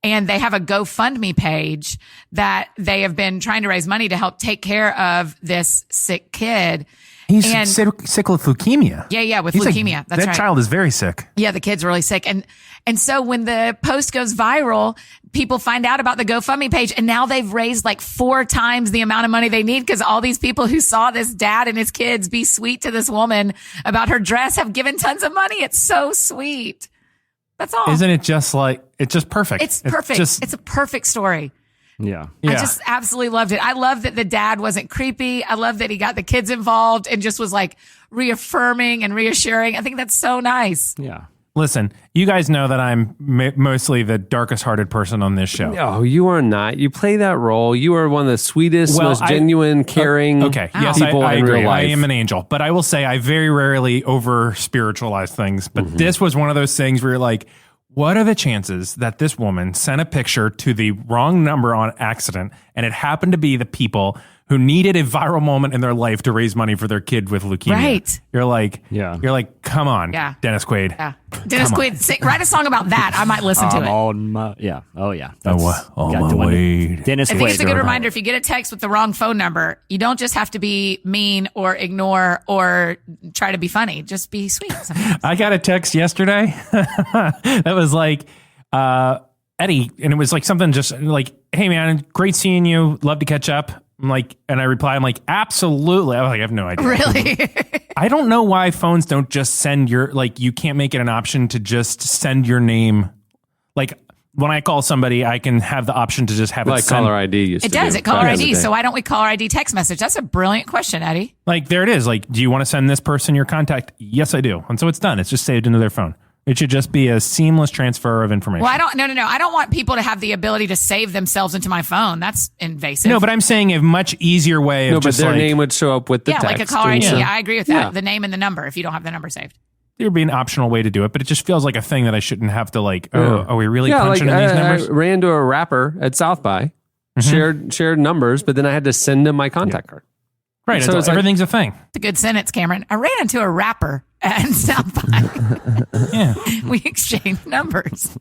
And they have a GoFundMe page that they have been trying to raise money to help take care of this sick kid. He's sick with leukemia. Yeah, with leukemia. That's right. That child is very sick. Yeah, the kid's really sick. And so when the post goes viral, people find out about the GoFundMe page, and now they've raised like 4 times the amount of money they need because all these people who saw this dad and his kids be sweet to this woman about her dress have given tons of money. It's so sweet. That's all. Isn't it just like it's just perfect. It's perfect. It's a perfect story. Yeah. I just absolutely loved it. I love that the dad wasn't creepy. I love that he got the kids involved and just was like reaffirming and reassuring. I think that's so nice. Yeah. Listen, you guys know that I'm mostly the darkest hearted person on this show. No, you are not. You play that role. You are one of the sweetest, most genuine, caring people I in agree. real life. I am an angel, but I will say I very rarely over spiritualize things. But this was one of those things where you're like, what are the chances that this woman sent a picture to the wrong number on accident, and it happened to be the people who needed a viral moment in their life to raise money for their kid with leukemia? Right. You're like, come on, Dennis Quaid. Yeah. Dennis Quaid, write a song about that. I might listen to it. Oh yeah. On my way. Dennis I Quaid. think it's a good reminder. If you get a text with the wrong phone number, you don't just have to be mean or ignore or try to be funny. Just be sweet. I got a text yesterday that was like, Eddie, and it was like something just like, hey man, great seeing you. Love to catch up. I'm like, and I reply, I'm like, absolutely. I was like, I have no idea. Really? I don't know why phones don't just send your, like, you can't make it an option to just send your name. Like, when I call somebody, I can have the option to just have like it send. caller ID used It to does. do It caller back in the ID. day. So why don't we caller ID text message? That's a brilliant question, Eddie. Like, there it is. Like, do you want to send this person your contact? Yes, I do. And so it's done. It's just saved into their phone. It should just be a seamless transfer of information. Well, I don't. No. I don't want people to have the ability to save themselves into my phone. That's invasive. No, but I'm saying a much easier way of but just their like, name would show up with the text. like a caller and ID. stuff. Yeah, I agree with that. Yeah. The name and the number if you don't have the number saved. there would be an optional way to do it, but it just feels like a thing that I shouldn't have to like, are we really punching in these numbers? I ran to a rapper at South by, shared numbers, but then I had to send him my contact card. Right. So it's everything's a thing. It's a good sentence, Cameron. I ran into a rapper at South by. Yeah. We exchanged numbers.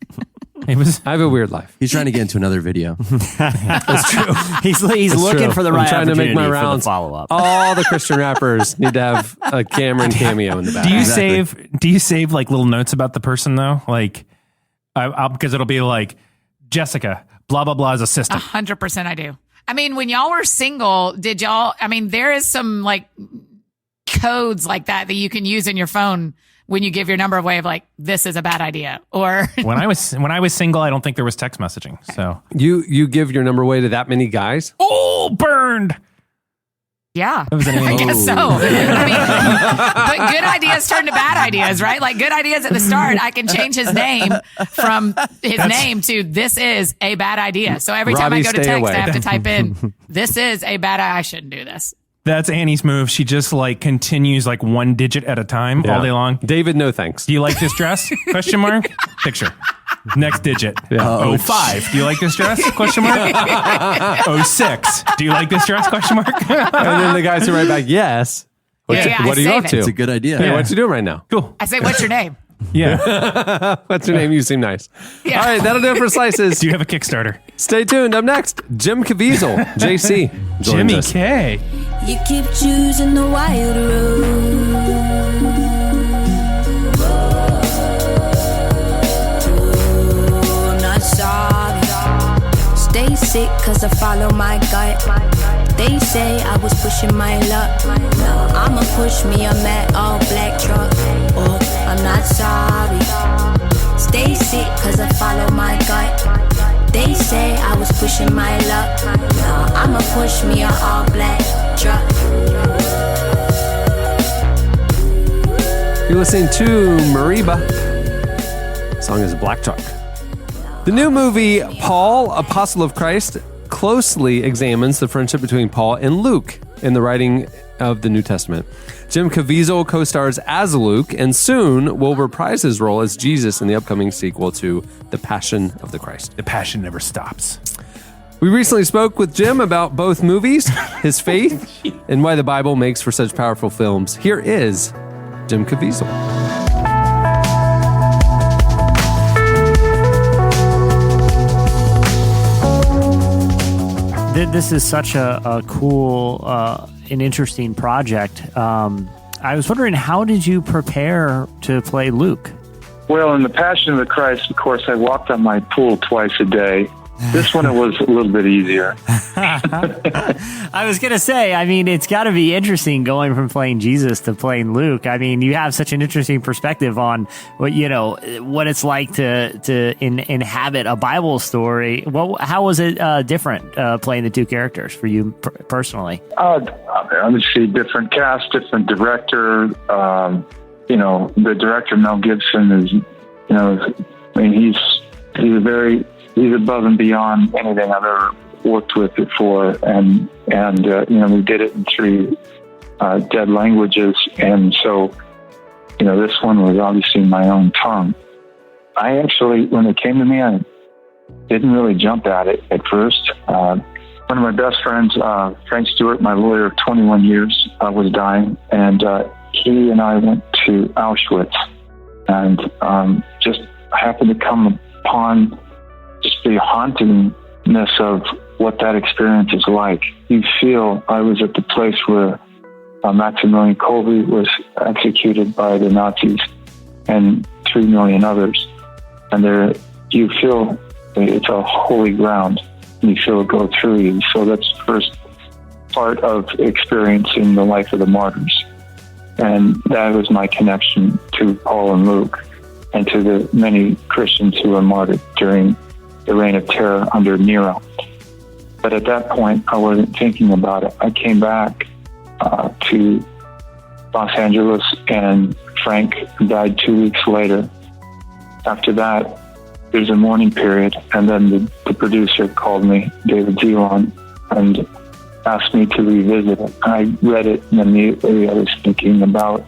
I have a weird life. He's trying to get into another video. That's true. He's looking for the right I'm trying to make my opportunity for the rounds. follow-up. All the Christian rappers need to have a Cameron cameo in the back. Do you save like little notes about the person though? Like, because it'll be like Jessica, blah blah blah's assistant. 100% I do. I mean, when y'all were single, did y'all? I mean, there is some like codes like that you can use in your phone when you give your number away of like, this is a bad idea. Or when I was single, I don't think there was text messaging. So you give your number away to that many guys? Oh, burned. Yeah, That was an I guess so. I mean, but good ideas turn to bad ideas, right? Like good ideas at the start, I can change his name from his name to this is a bad idea. So every time I Robbie, go to stay text, away. I have to type in, this is a bad idea. I shouldn't do this. That's Annie's move. She just like continues like one digit at a time all day long. David, no thanks. Do you like this dress? Question mark. Picture. Next digit. Yeah. 05. Do you like this dress? Question mark. 06. Do you like this dress? Question mark. And then the guys who write back, yes. What I are you save up to? it. It's a good idea. Hey, what you doing right now? Cool. I say, what's your name? Yeah. What's your name? You seem nice. Yeah. All right, that'll do it for Slices. Do you have a Kickstarter? Stay tuned. Up next, Jim Caviezel, JC. joins Jimmy us. K. You keep choosing the wild road. Oh, I'm not sorry. Stay sick cause I follow my gut. They say I was pushing my luck. Now I'ma push me a matte all black truck. Oh, I'm not sorry. Stay sick cause I follow my gut. They say I was pushing my luck. Now I'ma push me a all black truck. You're listening to Mariba. The song is Black Truck. The new movie, Paul, Apostle of Christ, closely examines the friendship between Paul and Luke in the writing of the New Testament. Jim Caviezel co-stars as Luke and soon will reprise his role as Jesus in the upcoming sequel to The Passion of the Christ. The passion never stops. We recently spoke with Jim about both movies, his faith, and why the Bible makes for such powerful films. Here is Jim Caviezel. This is such a cool and interesting project. I was wondering, how did you prepare to play Luke? Well, in The Passion of the Christ, of course, I walked on my pool twice a day. This one, it was a little bit easier. I was going to say, I mean, it's got to be interesting going from playing Jesus to playing Luke. I mean, you have such an interesting perspective on what, what it's like to inhabit a Bible story. How was it different playing the two characters for you personally? Obviously, different cast, different director. The director, Mel Gibson, is, he's above and beyond anything I've ever worked with before. And we did it in 3 dead languages. And so, this one was obviously my own tongue. I actually, when it came to me, I didn't really jump at it at first. One of my best friends, Frank Stewart, my lawyer of 21 years, was dying. And he and I went to Auschwitz and just happened to come upon just the hauntingness of what that experience is like. You feel, I was at the place where Maximilian Kolbe was executed by the Nazis and 3 million others. And there, you feel it's a holy ground. And you feel it go through you. So that's the first part of experiencing the life of the martyrs. And that was my connection to Paul and Luke and to the many Christians who were martyred during the reign of terror under Nero. But at that point, I wasn't thinking about it. I came back to Los Angeles, and Frank died 2 weeks later. After that, there's a mourning period, and then the producer called me, David Zelon, and asked me to revisit it. I read it, and immediately I was thinking about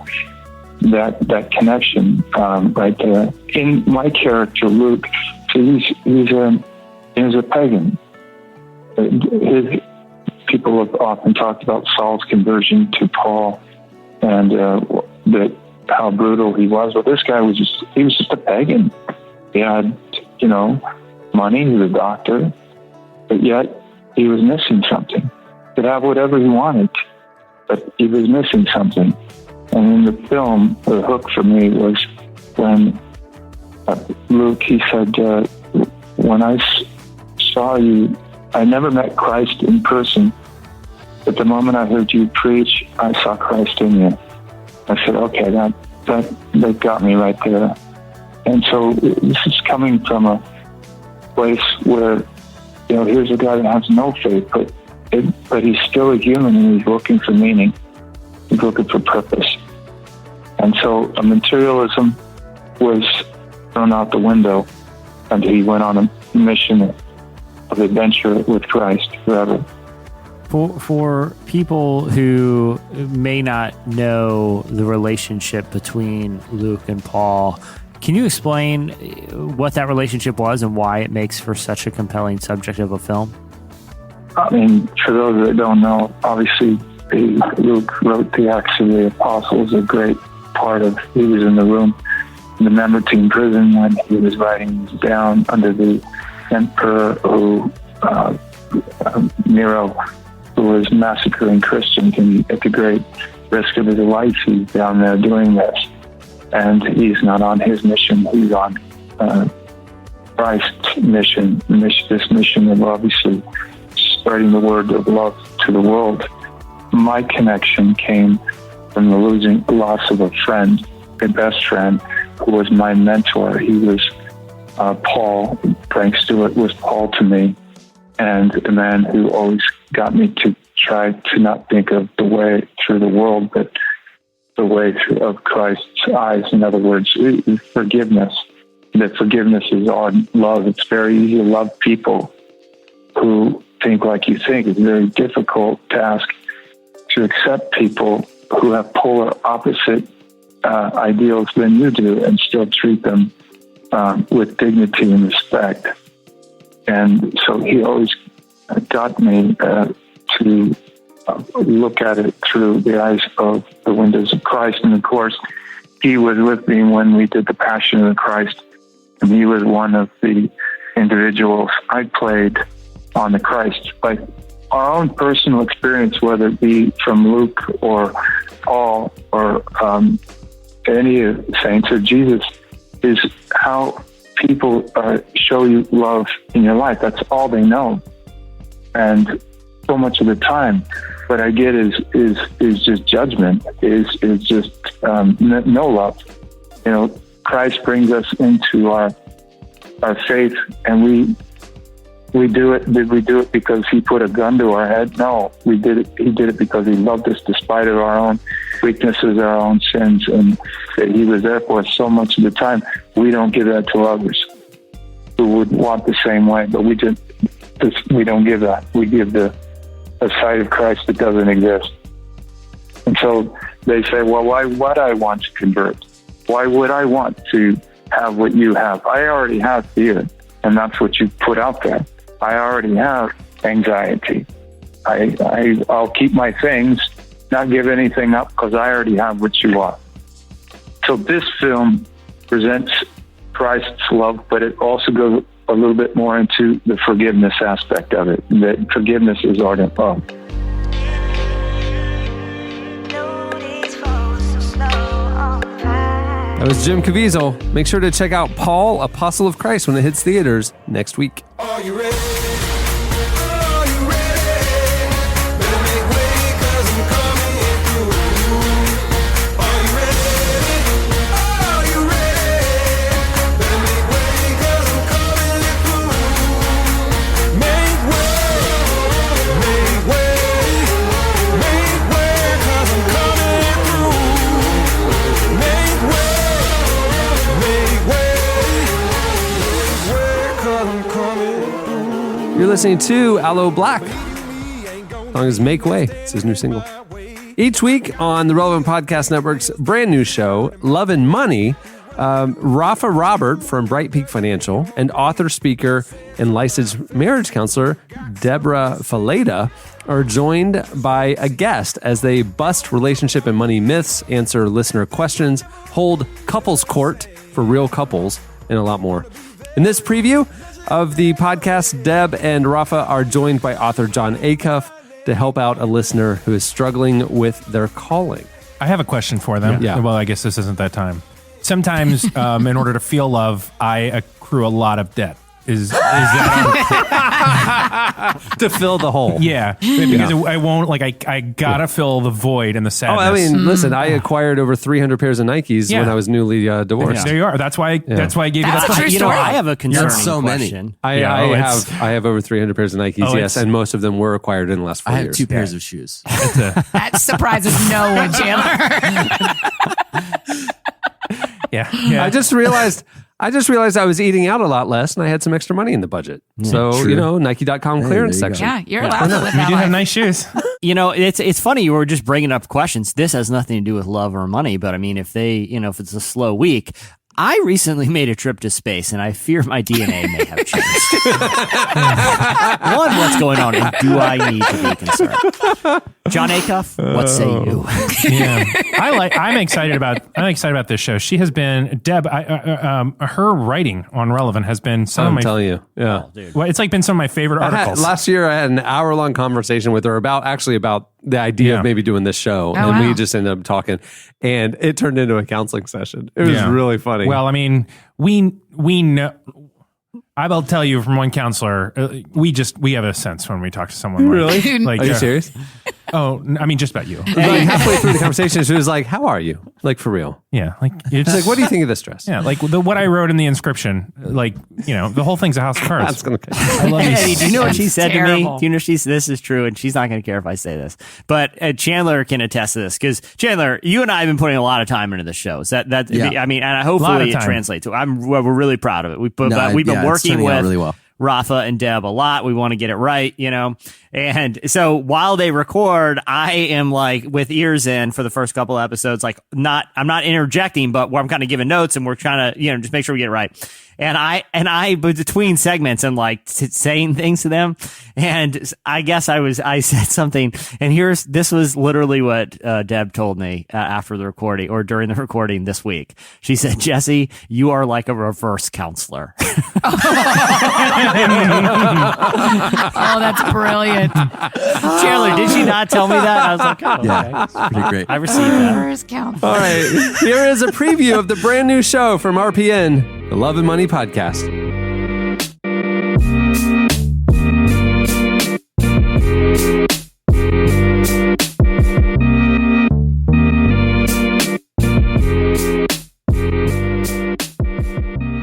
that connection right there. In my character, Luke, he's a pagan. People have often talked about Saul's conversion to Paul, and how brutal he was. But this guy was just a pagan. He had, money, he was a doctor, but yet he was missing something. He could have whatever he wanted, but he was missing something. And in the film, the hook for me was when Luke, he said, when I saw you, I never met Christ in person, but the moment I heard you preach, I saw Christ in you. I said, okay, that got me right there. And so this is coming from a place where, here's a guy that has no faith, but he's still a human, and he's looking for meaning. He's looking for purpose. And so materialism was thrown out the window, and he went on a mission of adventure with Christ forever. For people who may not know the relationship between Luke and Paul, can you explain what that relationship was and why it makes for such a compelling subject of a film? I mean, for those that don't know, obviously Luke wrote the Acts of the Apostles, a great part of, he was in the room in the Mamertine prison when he was writing down under the emperor Nero, who was massacring Christians, and at the great risk of his life, he's down there doing this. And he's not on his mission, he's on Christ's mission, this mission of obviously spreading the word of love to the world. My connection came from the loss of a friend, a best friend, who was my mentor. He was Paul. Frank Stewart was Paul to me, and the man who always got me to try to not think of the way through the world, but the way through of Christ's eyes. In other words, forgiveness. That forgiveness is on love. It's very easy to love people who think like you think. It's a very difficult task to accept people who have polar opposite ideals than you do and still treat them with dignity and respect. And so he always got me to look at it through the eyes of the windows of Christ. And of course, he was with me when we did the Passion of the Christ, and he was one of the individuals I played on the Christ. Like our own personal experience, whether it be from Luke or Paul or any of the saints or Jesus, is how people show you love in your life. That's all they know. And so much of the time, what I get is just judgment, is just no love. You know, Christ brings us into our faith, and we do it. Did we do it because he put a gun to our head? No, we did it. He did it because he loved us despite of our own weaknesses, our own sins, and that he was there for us so much of the time. We don't give that to others who would want the same way, but we don't give that. We give a side of Christ that doesn't exist. And so they say, well, why would I want to convert? Why would I want to have what you have? I already have fear, and that's what you put out there. I already have anxiety. I'll keep my things, not give anything up, because I already have what you are. So this film presents Christ's love, but it also goes a little bit more into the forgiveness aspect of it. That forgiveness is ardent love. That was Jim Caviezel. Make sure to check out Paul, Apostle of Christ when it hits theaters next week. Are you ready? Are you ready? Better make way, 'cause I'm coming through. Are you ready? Are you ready? Better make way, 'cause I'm coming through. Make way, make way, make way, 'cause I'm coming through. Make way, make way, make way, 'cause I'm coming through. You're listening to Aloe Black. The song is Make Way. It's his new single. Each week on the Relevant Podcast Network's brand new show, Love and Money, Rafa Robert from Bright Peak Financial and author, speaker, and licensed marriage counselor Deborah Faleda are joined by a guest as they bust relationship and money myths, answer listener questions, hold couples court for real couples, and a lot more. In this preview of the podcast, Deb and Rafa are joined by author John Acuff to help out a listener who is struggling with their calling. I have a question for them. Yeah. Well, I guess this isn't that time. Sometimes, in order to feel love, I accrue a lot of debt. Is that to fill the hole? Yeah, because I won't I gotta fill the void and the sadness. Oh, I mean, listen, I acquired over 300 pairs of Nikes when I was newly divorced. There you are. That's why. That's why I gave you that. True story. I have a concerning so many. question. I have over 300 pairs of Nikes, yes, and most of them were acquired in the last 4 I years. have 2 pairs of shoes. That surprises no one, Chandler. Yeah. I just realized I was eating out a lot less, and I had some extra money in the budget. So, true. Nike.com clearance there you go. section. Yeah, you're allowed to live You that do have life. nice shoes. You know, it's funny. You were just bringing up questions. This has nothing to do with love or money, but I mean, if it's a slow week, I recently made a trip to space, and I fear my DNA may have changed. One, what's going on, and do I need to be concerned? John Acuff, what say you? Yeah, I'm excited about this show. She has been Deb. Her writing on Relevant has been some of I'm my. telling you, yeah. Well, it's been some of my favorite articles. Last year, I had an hour-long conversation with her about the idea of maybe doing this show, and we just ended up talking, and it turned into a counseling session. It was really funny. Well, I mean, we know. I will tell you from one counselor, we have a sense when we talk to someone. Really? Like, are you serious? Oh, I mean, just about you. Like halfway through the conversation, she was like, "How are you?" Like for real. Yeah, like It's like, "What do you think of this dress?" Yeah, like what I wrote in the inscription. Like, the whole thing's a house of cards. That's gonna. I love Eddie, do you know what she said to me? terrible. Do you know this is true, and she's not going to care if I say this. But Chandler can attest to this, because Chandler, you and I have been putting a lot of time into the shows. I mean, and hopefully it translates. We're really proud of it. We've been working with really well. Rafa and Deb a lot. We want to get it right, And so while they record, I am like with ears in for the first couple of episodes, I'm not interjecting, but I'm kind of giving notes, and we're trying to, just make sure we get it right. And I between segments and saying things to them. And I guess I said something, and this was literally what Deb told me after the recording, or during the recording this week. She said, "Jesse, you are like a reverse counselor." Oh, that's brilliant. Chandler, did she not tell me that? I was like, oh, Yeah, it's pretty great. I received that. First count. All right, here is a preview of the brand new show from RPN. the Love and Money Podcast.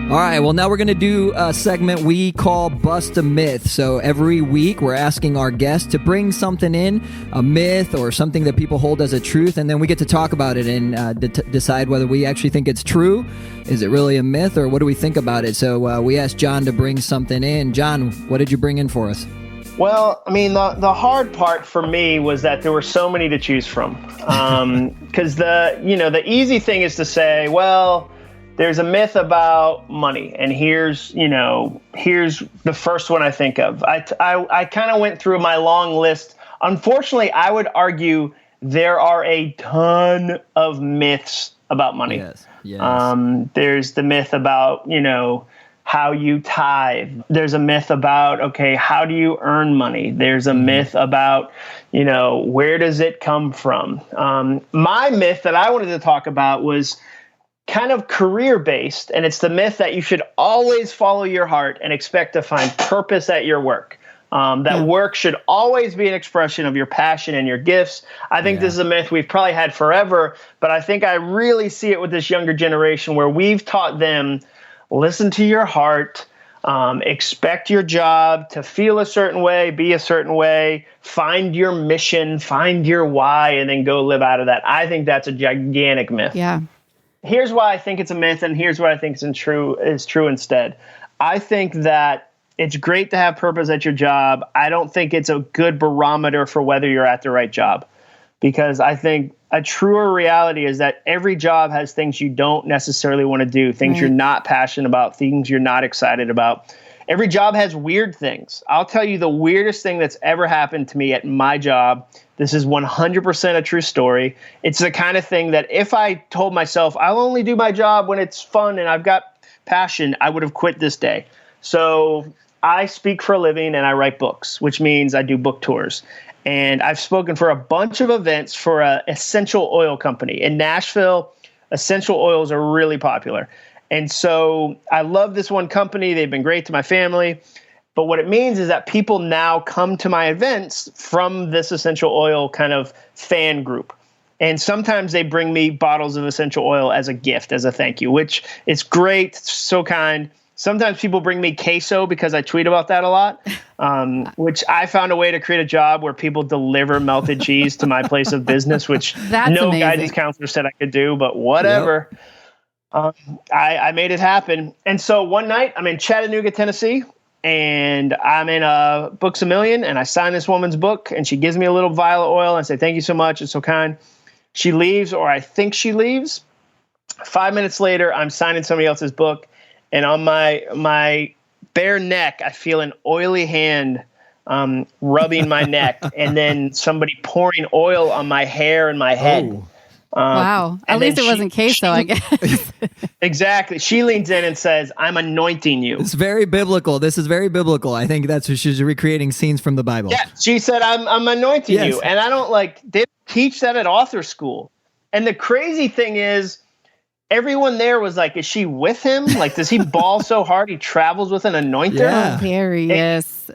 All right, well, now we're going to do a segment we call Bust a Myth. So every week we're asking our guests to bring something in, a myth or something that people hold as a truth, and then we get to talk about it and decide whether we actually think it's true. Is it really a myth, or what do we think about it? So we asked John to bring something in. John, what did you bring in for us? Well, I mean, the hard part for me was that there were so many to choose from. Because the easy thing is to say, well, there's a myth about money, and here's the first one I think of. I kind of went through my long list. Unfortunately, I would argue there are a ton of myths about money. Yes. There's the myth about, how you tithe. There's a myth about, okay, how do you earn money? There's a myth about, where does it come from? My myth that I wanted to talk about was kind of career-based, and it's the myth that you should always follow your heart and expect to find purpose at your work. That work should always be an expression of your passion and your gifts. I think this is a myth we've probably had forever, but I think I really see it with this younger generation where we've taught them, listen to your heart, expect your job to feel a certain way, be a certain way, find your mission, find your why, and then go live out of that. I think that's a gigantic myth. Yeah. Here's why I think it's a myth, and here's what I think is true instead. I think that it's great to have purpose at your job. I don't think it's a good barometer for whether you're at the right job, because I think a truer reality is that every job has things you don't necessarily want to do, things you're not passionate about, things you're not excited about. Every job has weird things. I'll tell you the weirdest thing that's ever happened to me at my job. This is 100% a true story. It's the kind of thing that if I told myself I'll only do my job when it's fun and I've got passion, I would have quit this day. So I speak for a living and I write books, which means I do book tours. And I've spoken for a bunch of events for an essential oil company. In Nashville, essential oils are really popular. And so I love this one company. They've been great to my family. But what it means is that people now come to my events from this essential oil kind of fan group. And sometimes they bring me bottles of essential oil as a gift, as a thank you, which is great, so kind. Sometimes people bring me queso because I tweet about that a lot, which I found a way to create a job where people deliver melted cheese to my place of business, which no guidance counselor said I could do, but whatever. Yep. I made it happen. And so one night I'm in Chattanooga, Tennessee, and I'm in Books A Million, and I sign this woman's book, and she gives me a little vial of oil and say, thank you so much. It's so kind. She leaves, or I think she leaves. 5 minutes later, I'm signing somebody else's book, and on my bare neck, I feel an oily hand rubbing my neck, and then somebody pouring oil on my hair and my head. Oh. Wow. At least it wasn't queso, I guess. Exactly. She leans in and says, I'm anointing you. It's very biblical. This is very biblical. I think that's what she's recreating scenes from the Bible. Yeah. She said, I'm anointing you. And I don't they teach that at author school. And the crazy thing is, everyone there was like, is she with him? Like, does he ball so hard he travels with an anointer? Yeah. Hilarious.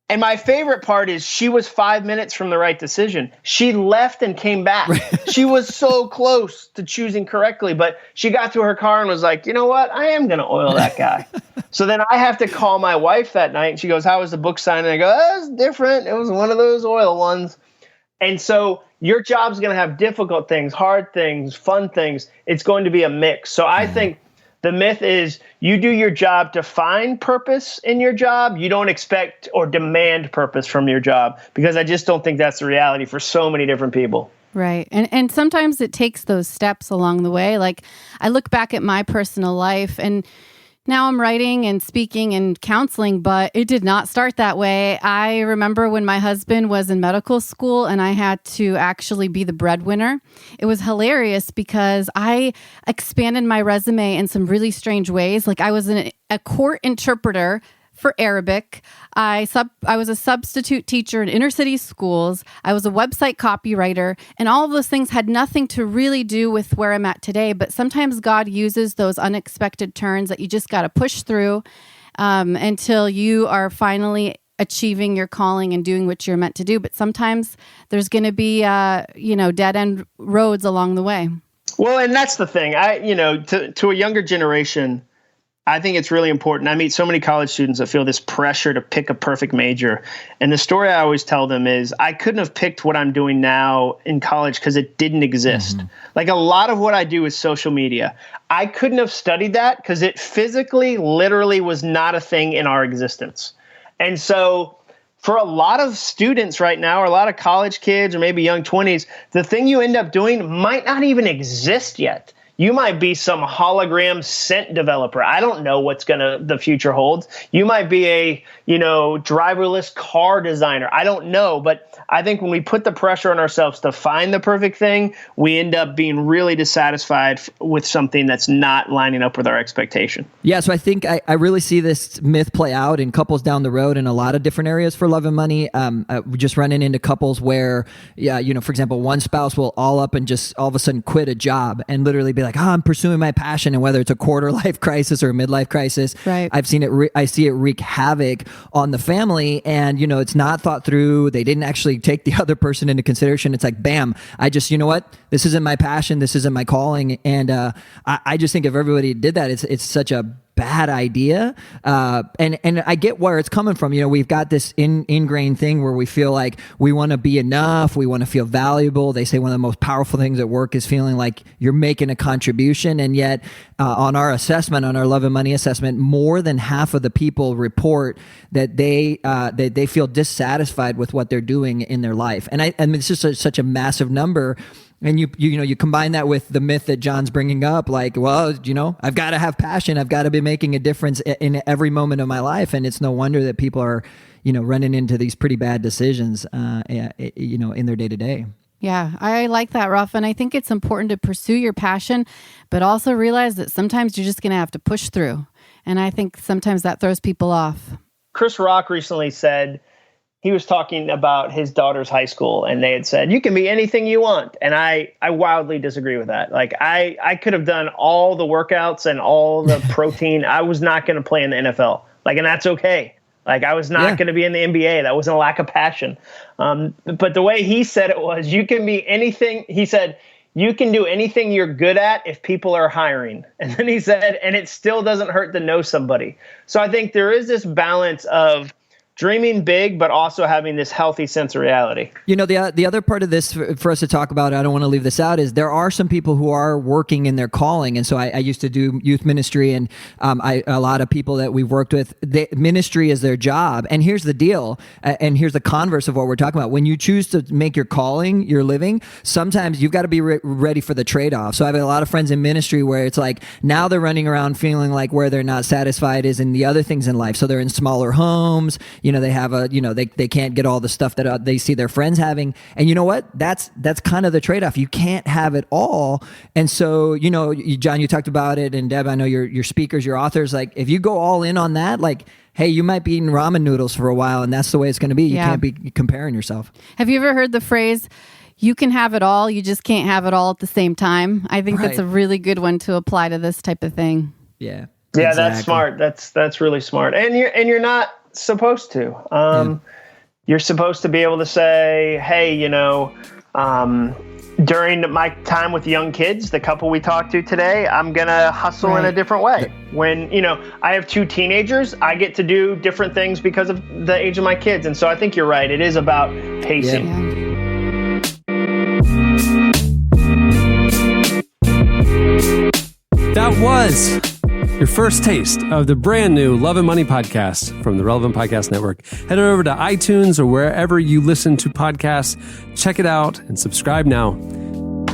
And my favorite part is she was 5 minutes from the right decision. She left and came back. She was so close to choosing correctly, but she got to her car and was like, you know what? I am going to oil that guy. So then I have to call my wife that night, and she goes, how was the book signing? And I go, that was different. It was one of those oil ones. And so your job's going to have difficult things, hard things, fun things. It's going to be a mix. So I think the myth is you do your job to find purpose in your job. You don't expect or demand purpose from your job, because I just don't think that's the reality for so many different people. Right. And sometimes it takes those steps along the way. Like, I look back at my personal life, and now I'm writing and speaking and counseling, but it did not start that way. I remember when my husband was in medical school and I had to actually be the breadwinner. It was hilarious because I expanded my resume in some really strange ways. Like, I was a court interpreter for Arabic. I was a substitute teacher in inner city schools. I was a website copywriter, and all of those things had nothing to really do with where I'm at today. But sometimes God uses those unexpected turns that you just got to push through until you are finally achieving your calling and doing what you're meant to do. But sometimes there's going to be, dead end roads along the way. Well, and that's the thing. To a younger generation, I think it's really important. I meet so many college students that feel this pressure to pick a perfect major. And the story I always tell them is I couldn't have picked what I'm doing now in college because it didn't exist. Mm-hmm. Like a lot of what I do is social media. I couldn't have studied that because it physically, literally was not a thing in our existence. And so for a lot of students right now, or a lot of college kids or maybe young 20s, the thing you end up doing might not even exist yet. You might be some hologram scent developer. I don't know what's the future holds. You might be a, driverless car designer. I don't know. But I think when we put the pressure on ourselves to find the perfect thing, we end up being really dissatisfied with something that's not lining up with our expectation. Yeah, so I think I really see this myth play out in couples down the road in a lot of different areas for love and money. We're just running into couples where, for example, one spouse will all up and just all of a sudden quit a job and literally be like, I'm pursuing my passion. And whether it's a quarter life crisis or a midlife crisis, right. I've seen it. I see it wreak havoc on the family. And, it's not thought through. They didn't actually take the other person into consideration. It's like, bam, I just, this isn't my passion. This isn't my calling. And I just think if everybody did that, it's such a bad idea. And I get where it's coming from. We've got this ingrained thing where we feel like we want to be enough. We want to feel valuable. They say one of the most powerful things at work is feeling like you're making a contribution. And yet on our assessment, on our love and money assessment, more than half of the people report that they feel dissatisfied with what they're doing in their life. And it's just such a massive number. And you combine that with the myth that John's bringing up, like, well, I've got to have passion. I've got to be making a difference in every moment of my life. And it's no wonder that people are, running into these pretty bad decisions, in their day to day. Yeah, I like that, Ruff. And I think it's important to pursue your passion, but also realize that sometimes you're just going to have to push through. And I think sometimes that throws people off. Chris Rock recently said, he was talking about his daughter's high school, and they had said, you can be anything you want. And I wildly disagree with that. Like I could have done all the workouts and all the protein. I was not going to play in the NFL. And that's okay. I was not going to be in the NBA. That wasn't a lack of passion. But the way he said it was, you can be anything. He said, you can do anything you're good at if people are hiring. And then he said, and it still doesn't hurt to know somebody. So I think there is this balance of dreaming big, but also having this healthy sense of reality. The other part of this for us to talk about, I don't want to leave this out, is there are some people who are working in their calling. And so I used to do youth ministry, and a lot of people that we've worked with, ministry is their job. And here's the deal, and here's the converse of what we're talking about. When you choose to make your calling your living, sometimes you've got to be ready for the trade-off. So I have a lot of friends in ministry where it's like now they're running around feeling like where they're not satisfied is in the other things in life. So they're in smaller homes. They have they can't get all the stuff that they see their friends having. And you know what? That's kind of the trade-off. You can't have it all. And so, John, you talked about it, and Deb, I know your speakers, your authors, like if you go all in on that, like, hey, you might be eating ramen noodles for a while, and that's the way it's going to be. You can't be comparing yourself. Have you ever heard the phrase, you can have it all, you just can't have it all at the same time? I think that's a really good one to apply to this type of thing. Yeah. Yeah, exactly. That's smart. That's really smart. And you're not supposed to. You're supposed to be able to say, hey, during my time with young kids, the couple we talked to today, I'm going to hustle in a different way. When, I have 2 teenagers, I get to do different things because of the age of my kids. And so I think you're right. It is about pacing. That was your first taste of the brand new Love and Money podcast from the Relevant Podcast Network. Head over to iTunes or wherever you listen to podcasts. Check it out and subscribe now.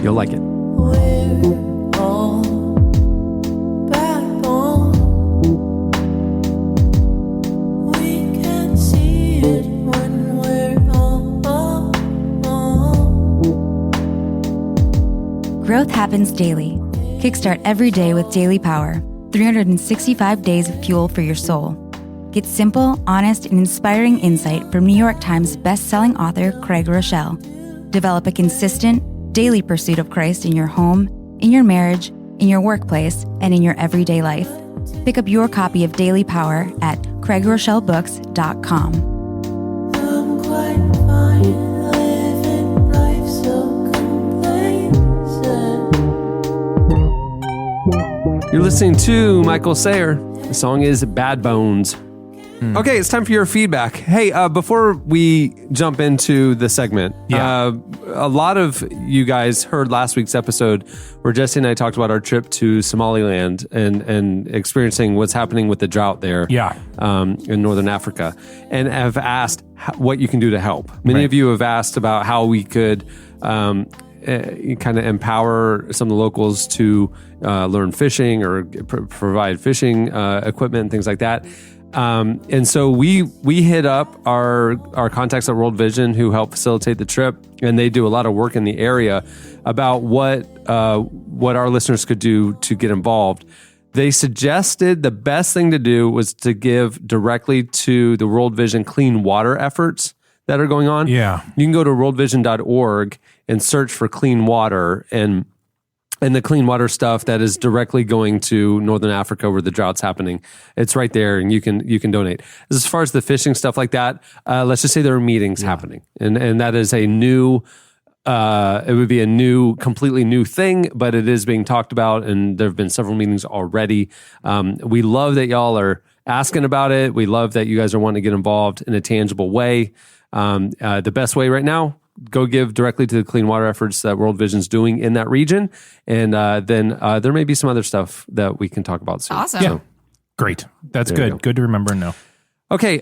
You'll like it. We're all backbone. We can see it when we're all alone. Growth happens daily. Kickstart every day with Daily Power. 365 days of fuel for your soul. Get simple, honest, and inspiring insight from New York Times bestselling author Craig Rochelle. Develop a consistent, daily pursuit of Christ in your home, in your marriage, in your workplace, and in your everyday life. Pick up your copy of Daily Power at CraigRochelleBooks.com. You're listening to Michael Sayer. The song is Bad Bones. Okay, it's time for your feedback. Hey, before we jump into the segment, a lot of you guys heard last week's episode where Jesse and I talked about our trip to Somaliland and experiencing what's happening with the drought there in Northern Africa, and have asked what you can do to help. Many of you have asked about how we could kind of empower some of the locals to learn fishing or provide fishing equipment and things like that. And so we hit up our contacts at World Vision who help facilitate the trip, and they do a lot of work in the area about what our listeners could do to get involved. They suggested the best thing to do was to give directly to the World Vision clean water efforts that are going on. Yeah. You can go to worldvision.org and search for clean water, and the clean water stuff that is directly going to Northern Africa where the drought's happening. It's right there, and you can donate. As far as the fishing stuff like that, let's just say there are meetings happening, and that is a new. It would be a completely new thing, but it is being talked about, and there have been several meetings already. We love that y'all are asking about it. We love that you guys are wanting to get involved in a tangible way. The best way right now, go give directly to the clean water efforts that World Vision's doing in that region. And then there may be some other stuff that we can talk about soon. Awesome. So, Great. That's good. Good to remember and know. Okay.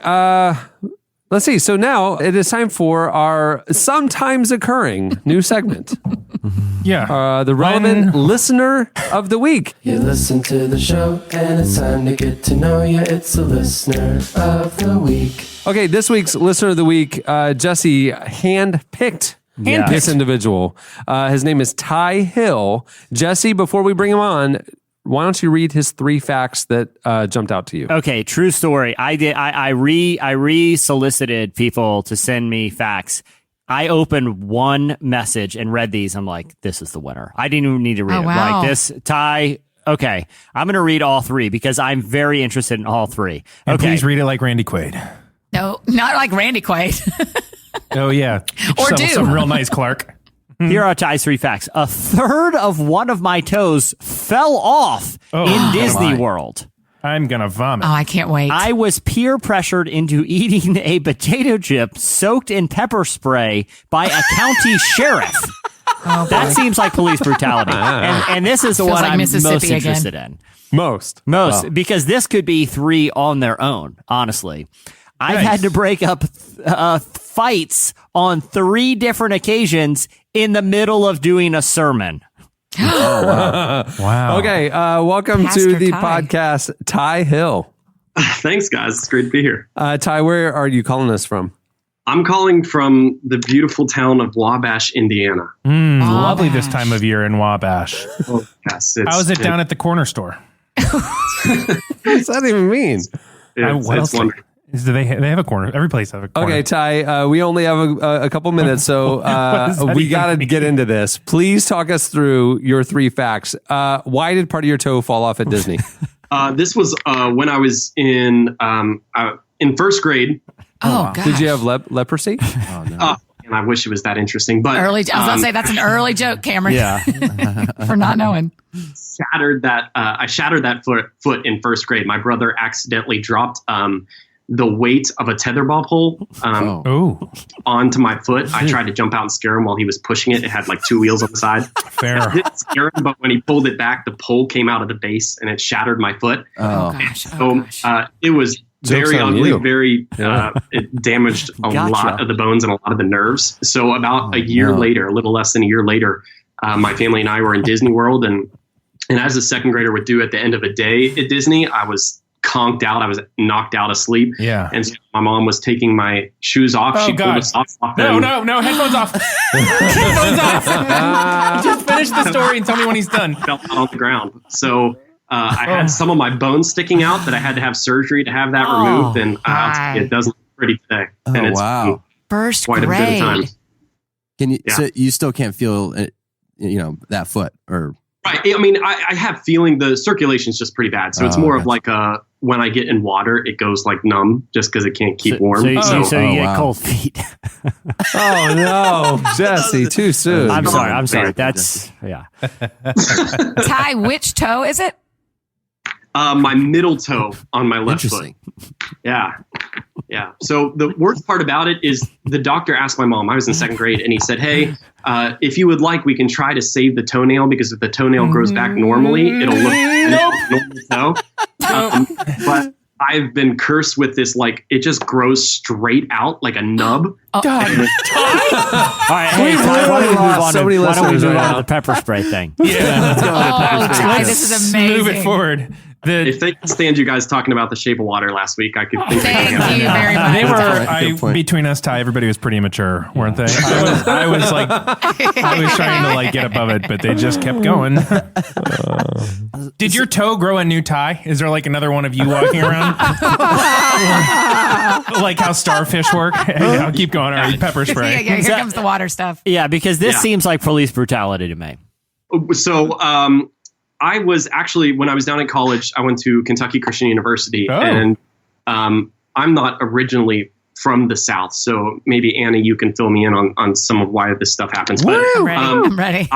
Let's see. So now it is time for our sometimes occurring new segment. The relevant listener of the week. You listen to the show and it's time to get to know you. It's the listener of the week. Okay, this week's listener of the week, Jesse handpicked this individual. His name is Ty Hill. Jesse, before we bring him on, why don't you read his 3 facts that jumped out to you? Okay, true story. I re-solicited people to send me facts. I opened one message and read these. I'm like, this is the winner. I didn't even need to read it. Wow. Like this, Ty. Okay, I'm going to read all 3 because I'm very interested in all 3. And please read it like Randy Quaid. No, not like Randy Quaid. Oh, yeah. Or some real nice Clark. Here are Ty's 3 facts. A third of one of my toes fell off in Disney World. I'm going to vomit. Oh, I can't wait. I was peer pressured into eating a potato chip soaked in pepper spray by a county sheriff. That seems like police brutality. And this is the Feels one like I'm Mississippi most interested in. Most. Because this could be 3 on their own, honestly. I've had to break up fights on 3 different occasions in the middle of doing a sermon. Wow. Okay, welcome Pastor to the Ty. podcast, Ty Hill. Thanks, guys. It's great to be here. Ty, where are you calling us from? I'm calling from the beautiful town of Wabash, Indiana. Lovely this time of year in Wabash. Oh, yes, How is it down at the corner store? What does that even mean? What else? wonderful. Do they have a corner? Every place has a corner. Okay, Ty, we only have a couple minutes, so we got to get into this. Please talk us through your 3 facts. Why did part of your toe fall off at Disney? This was when I was in first grade. Oh, gosh. Did you have leprosy? Oh, no. And I wish it was that interesting, but I was going to say that's an early joke, Cameron. Yeah. For not knowing. I shattered that foot in first grade. My brother accidentally dropped the weight of a tetherball pole onto my foot. I tried to jump out and scare him while he was pushing it. It had like 2 wheels on the side. Fair. I didn't scare him, but when he pulled it back, the pole came out of the base and it shattered my foot. It was very ugly, it damaged a lot of the bones and a lot of the nerves. So about a little less than a year later, my family and I were in Disney World, and as a second grader would do at the end of a day at Disney, I was conked out. I was knocked out of sleep. Yeah. And so my mom was taking my shoes off. She pulled the socks off. No, headphones off. Headphones off. Just finish the story and tell me when he's done. Fell out on the ground. So I had some of my bones sticking out that I had to have surgery to have that removed, and it doesn't look pretty today. And it's wow! First quite grade. a bit of time. Can you? Yeah. So you still can't feel, that foot or. Right. I mean, I have feeling the circulation is just pretty bad. So it's more of like when I get in water, it goes like numb just because it can't keep warm. So you get cold feet. Oh no, Jesse, too soon. I'm sorry. That's Ty, which toe is it? My middle toe on my left foot. Yeah. So the worst part about it is the doctor asked my mom, I was in second grade, and he said, hey, if you would like, we can try to save the toenail, because if the toenail grows back normally, it'll look like a normal toe. But I've been cursed with this, like, it just grows straight out like a nub. God. All right, hey, Ty, why don't we move on to the pepper spray thing? Yeah, let's go on to pepper spray. Ty, this is amazing. Move it forward. If they could stand you guys talking about the Shape of Water last week, I could think Thank you very much. They were between us, Ty. Everybody was pretty immature, weren't they? I was trying to like get above it, but they just kept going. Did your toe grow a new tie? Is there like another one of you walking around? Like how starfish work? Hey, I'll keep going. All right, pepper spray. Yeah, here comes the water stuff. Yeah, because this seems like police brutality to me. So, I was actually, when I was down in college, I went to Kentucky Christian University, and I'm not originally from the South, so maybe Anna, you can fill me in on some of why this stuff happens. But I'm ready.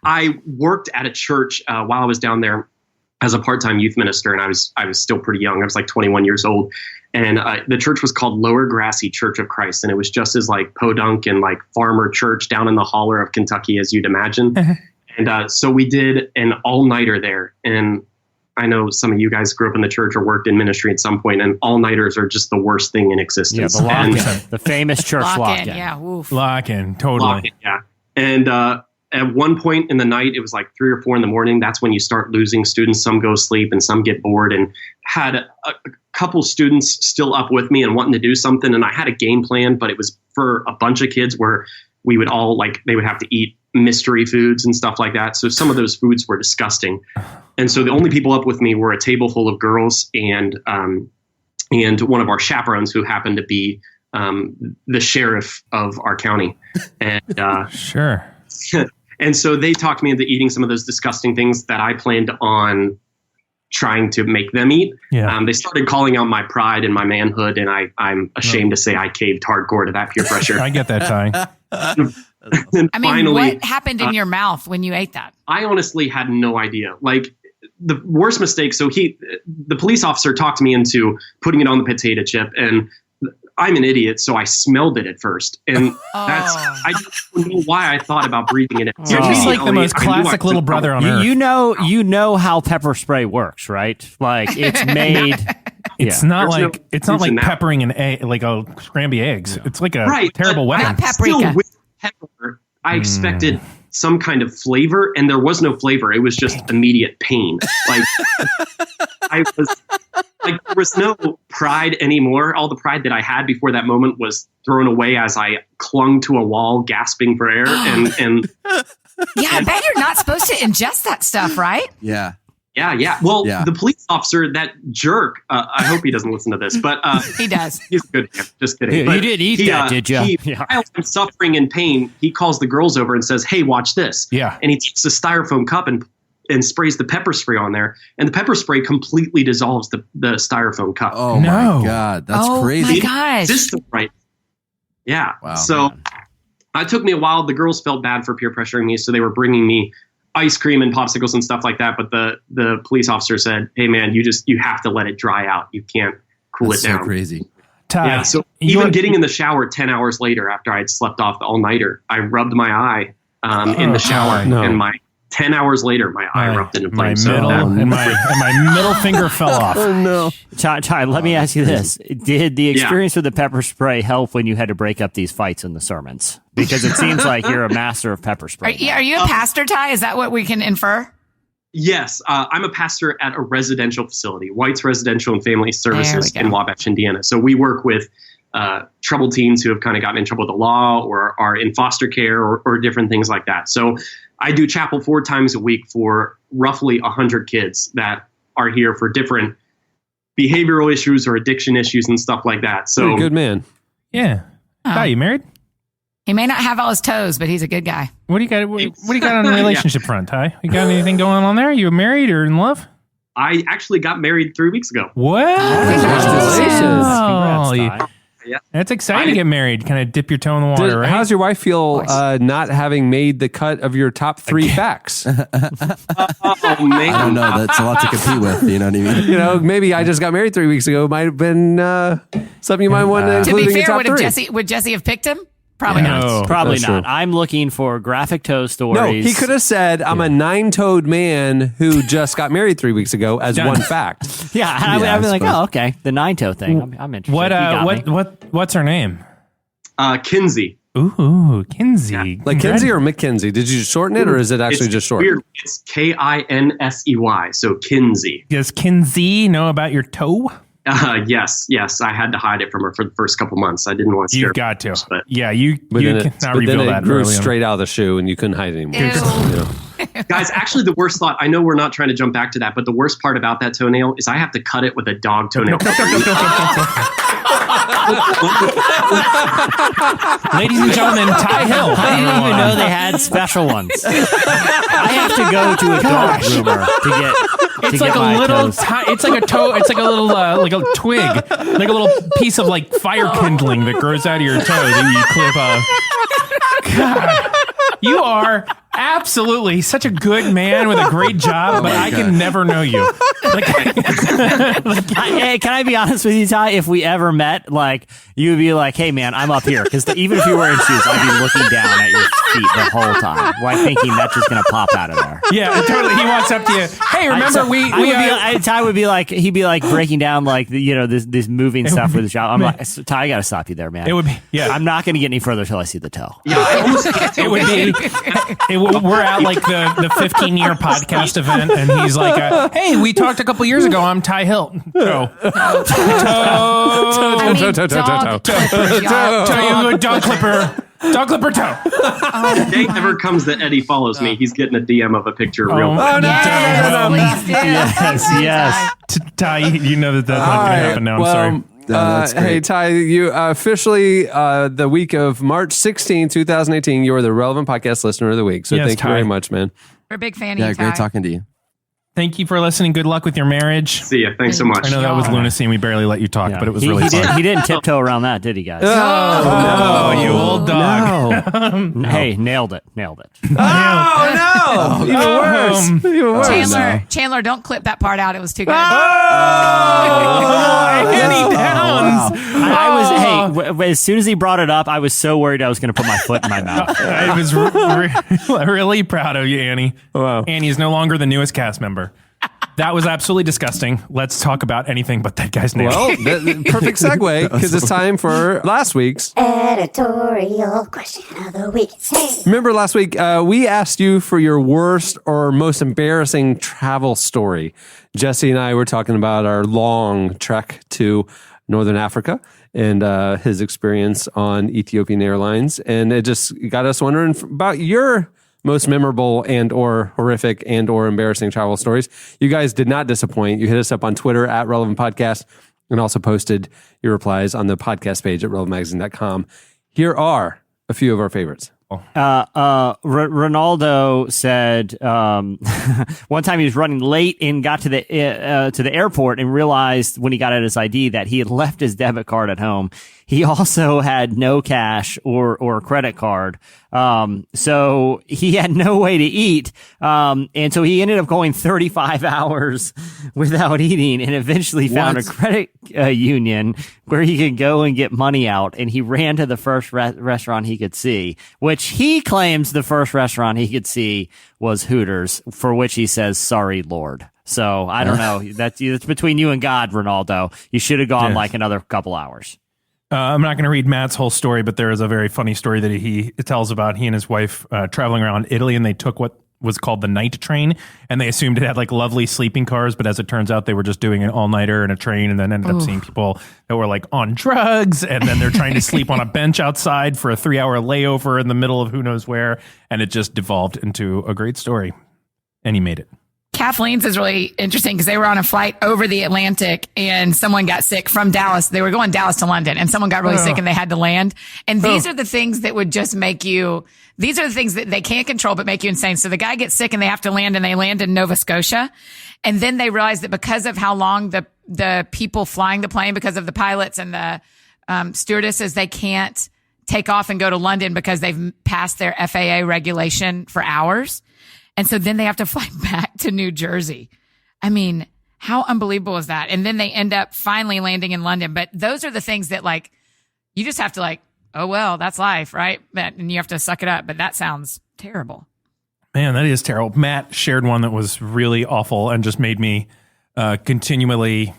I worked at a church while I was down there as a part-time youth minister, and I was still pretty young. I was like 21 years old, and the church was called Lower Grassy Church of Christ, and it was just as like podunk and like farmer church down in the holler of Kentucky as you'd imagine. And so we did an all-nighter there. And I know some of you guys grew up in the church or worked in ministry at some point, and all-nighters are just the worst thing in existence. Yeah, the lock-in. The famous church lock-in. Yeah, woof. Lock-in, totally. Lock-in, yeah. And at one point in the night, it was like 3 or 4 in the morning. That's when you start losing students. Some go sleep and some get bored. And had a couple students still up with me and wanting to do something. And I had a game plan, but it was for a bunch of kids where we would all they would have to eat mystery foods and stuff like that. So some of those foods were disgusting. And so the only people up with me were a table full of girls and one of our chaperones who happened to be the sheriff of our county. And sure. And so they talked me into eating some of those disgusting things that I planned on trying to make them eat. Yeah. They started calling out my pride and my manhood, and I'm ashamed to say I caved hardcore to that peer pressure. I get that, Ty. And I mean, finally, what happened in your mouth when you ate that? I honestly had no idea. Like the worst mistake. So the police officer talked me into putting it on the potato chip, and I'm an idiot, so I smelled it at first, and I don't know why I thought about breathing it in. You're just like the most classic little brother on earth. You know how pepper spray works, right? Like it's made. It's not like peppering an egg, like a scrambled eggs. Yeah. It's like a terrible weapon. Paprika. With pepper, I expected some kind of flavor, and there was no flavor. It was just immediate pain. Like there was no pride anymore. All the pride that I had before that moment was thrown away as I clung to a wall, gasping for air. And yeah, I bet you're not supposed to ingest that stuff, right? Yeah. Yeah. Well, the police officer, that jerk, I hope he doesn't listen to this, but he does. He's a good man. Just kidding. But you didn't eat that, did you? While I'm suffering in pain, he calls the girls over and says, "Hey, watch this." Yeah. And he takes a styrofoam cup and sprays the pepper spray on there, and the pepper spray completely dissolves the styrofoam cup. Oh my God, that's crazy! Oh my gosh! System, right? Yeah. Wow. So it took me a while. The girls felt bad for peer pressuring me, so they were bringing me ice cream and popsicles and stuff like that. But the police officer said, "Hey man, you have to let it dry out. You can't cool it down." So crazy. Ty, yeah. So even getting in the shower 10 hours later after I'd slept off the all-nighter, I rubbed my eye in the shower, and 10 hours later, my eye erupted in flames. My middle finger fell off. Oh no! Ty, let me ask you this: did the experience with the pepper spray help when you had to break up these fights in the sermons? Because it seems like you're a master of pepper spray. Are you a pastor, Ty? Is that what we can infer? Yes, I'm a pastor at a residential facility, White's Residential and Family Services in Wabash, Indiana. So we work with troubled teens who have kind of gotten in trouble with the law or are in foster care or different things like that. So I do chapel 4 times a week for roughly 100 kids that are here for different behavioral issues or addiction issues and stuff like that. So you're a good man. Yeah. Ty, you married? He may not have all his toes, but he's a good guy. What do you got? What do you got on the relationship front, Ty? You got anything going on there? You married or in love? I actually got married 3 weeks ago. What? Congratulations. Congrats, Yeah. That's exciting to get married. Kind of dip your toe in the water, right? How's your wife feel not having made the cut of your top 3 facts? Oh, man. I don't know. That's a lot to compete with. You know what I mean? You know, maybe I just got married 3 weeks ago. Might have been something you might want to To include be in your fair, top 3. would Jesse have picked him? Probably No, not. probably That's not. true. I'm looking for graphic toe stories. No, he could have said, I'm a 9-toed man who just got married 3 weeks ago as one fact. Yeah, I'd be like, oh, okay, the 9-toe thing. I'm interested. What's her name? Kinsey. Ooh, Kinsey. Yeah. Like Kinsey or McKinsey? Did you shorten it or is it actually It's just short? Weird. It's Kinsey. So Kinsey. Does Kinsey know about your toe? Yes. I had to hide it from her for the first couple months. I didn't want to scare You've got to. But Yeah, you cannot reveal that it grew early on. straight out of the shoe and you couldn't hide it anymore. You know. guys, actually, the worst thought, I know we're not trying to jump back to that, but the worst part about that toenail is I have to cut it with a dog toenail. Ladies and gentlemen, Ty Hill. I didn't even know they had special ones. I have to go to a dog groomer to get. It's like a little. It's like a toe. It's like a little, like a twig, like a little piece of like fire kindling that grows out of your toe that you clip off. God, you are absolutely such a good man with a great job, but I can never know you. Hey, can I be honest with you, Ty? If we ever met, like, you would be like, hey, man, I'm up here. Because even if you were in shoes, I'd be looking down at your feet the whole time, like thinking that's just going to pop out of there. Yeah, totally. He walks up to you. Hey, remember Ty would be like, he'd be like breaking down like this moving stuff with the job. I'm like, Ty, I got to stop you there, man. It would be, yeah. I'm not going to get any further till I see the toe. Yeah, I almost can't It would be. We're at like the 15-year podcast event, and he's like, "Hey, we talked a couple years ago. I'm Ty Hill. Dog clipper. Dog clipper toe. The day ever comes that Eddie follows me, he's getting a DM of a picture real quick. Oh, no. Please do. Yes. Ty, you know that's not going to happen now. I'm sorry. Hey, Ty, you officially, the week of March 16, 2018, you are the Relevant Podcast Listener of the Week. So Yes, thank Ty. you very much, man. We're a big fan of Yeah, you, Ty. great talking to you. Thank you for listening. Good luck with your marriage. See ya. Thanks so much. I know that was lunacy and we barely let you talk, but it was really fun. He didn't tiptoe around that, did he, guys? Oh, no, you old dog. No. Hey, nailed it. Oh, no. Even worse. Even worse. Chandler, don't clip that part out. It was too good. Annie Downs. I was, as soon as he brought it up, I was so worried I was going to put my foot in my mouth. I was really proud of you, Annie. Wow. Annie is no longer the newest cast member. That was absolutely disgusting. Let's talk about anything but that guy's name. Well, perfect segue because it's time for last week's editorial question of the week. Hey. Remember last week, we asked you for your worst or most embarrassing travel story. Jesse and I were talking about our long trek to Northern Africa and his experience on Ethiopian Airlines. And it just got us wondering about your most memorable and or horrific and or embarrassing travel stories. You guys did not disappoint. You hit us up on Twitter at Relevant Podcast and also posted your replies on the podcast page at relevantmagazine.com. Here are a few of our favorites. Ronaldo said one time he was running late and got to the airport and realized when he got out his ID that he had left his debit card at home. He also had no cash or credit card. So he had no way to eat. And so he ended up going 35 hours without eating and eventually found a credit union where he could go and get money out. And he ran to the first restaurant he could see, which he claims the first restaurant he could see was Hooters, for which he says, "Sorry, Lord." So I don't know. That's between you and God, Ronaldo. You should have gone like another couple hours. I'm not going to read Matt's whole story, but there is a very funny story that he tells about he and his wife traveling around Italy, and they took what was called the Night Train, and they assumed it had like lovely sleeping cars, but as it turns out, they were just doing an all-nighter in a train, and then ended up seeing people that were like on drugs, and then they're trying to sleep on a bench outside for a 3-hour layover in the middle of who knows where, and it just devolved into a great story. And he made it. Kathleen's is really interesting because they were on a flight over the Atlantic and someone got sick from Dallas. They were going Dallas to London and someone got really sick and they had to land. And these are the things that would just make you, these are the things that they can't control but make you insane. So the guy gets sick and they have to land and they land in Nova Scotia. And then they realize that because of how long the people flying the plane, because of the pilots and the stewardesses, they can't take off and go to London because they've passed their FAA regulation for hours. And so then they have to fly back to New Jersey. I mean, how unbelievable is that? And then they end up finally landing in London. But those are the things that like, you just have to like, oh, well, that's life, right? And you have to suck it up. But that sounds terrible. Man, that is terrible. Matt shared one that was really awful and just made me continually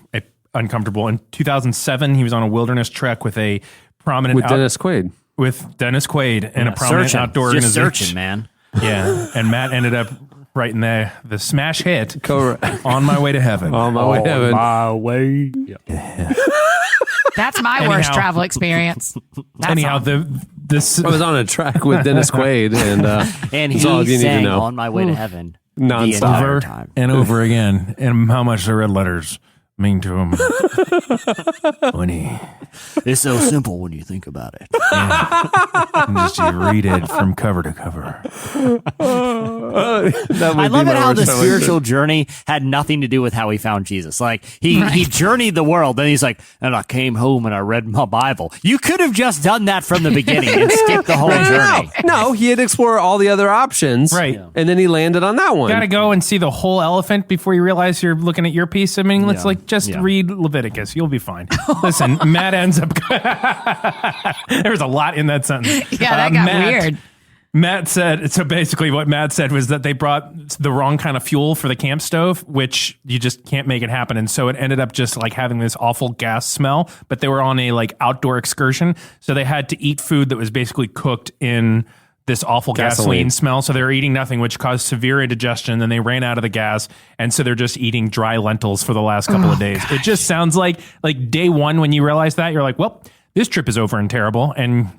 uncomfortable. In 2007, he was on a wilderness trek with a prominent... With Dennis Quaid. With Dennis Quaid and a prominent outdoor organization. Just searching, man. Yeah, and Matt ended up writing the smash hit, On My Way to Heaven. On My Way to Heaven. My way. Yeah. That's my worst travel experience. I was on a track with Dennis Quaid, and that's all he you need to sang know. On My Way to Heaven Non-stop. Over and over again, and how much the red letters mean to him. It's so simple when you think about it. Yeah. And just you read it from cover to cover. I love it how the spiritual journey had nothing to do with how he found Jesus. Like he journeyed the world, and he's like, and I came home and I read my Bible. You could have just done that from the beginning and skipped the whole journey. No, he had to explore all the other options, right? And then he landed on that one. Got to go and see the whole elephant before you realize you're looking at your piece. I mean, let's just read Leviticus. You'll be fine. Listen, Matt ends up. There's a lot in that sentence. Yeah, that got weird. Matt said, so basically what Matt said was that they brought the wrong kind of fuel for the camp stove, which you just can't make it happen. And so it ended up just like having this awful gas smell, but they were on a like outdoor excursion. So they had to eat food that was basically cooked in this awful gasoline smell. So they were eating nothing, which caused severe indigestion. Then they ran out of the gas. And so they're just eating dry lentils for the last couple of days. Gosh. It just sounds like day one, when you realize that, you're like, well, this trip is over and terrible.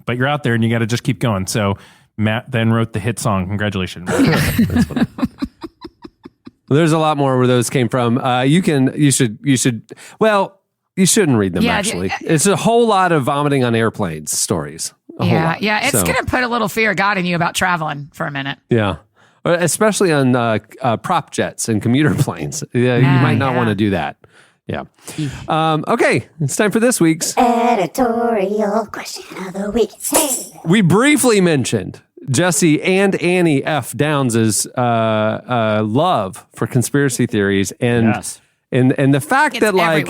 But you're out there and you got to just keep going. So Matt then wrote the hit song. Congratulations. That's funny. There's a lot more where those came from. You shouldn't read them, actually. It's a whole lot of vomiting on airplanes stories. Yeah. It's going to put a little fear of God in you about traveling for a minute. Yeah. Especially on prop jets and commuter planes. Yeah, you might not want to do that. Yeah. Okay. It's time for this week's editorial question of the week. We briefly mentioned Jesse and Annie F. Downs' love for conspiracy theories and the fact that like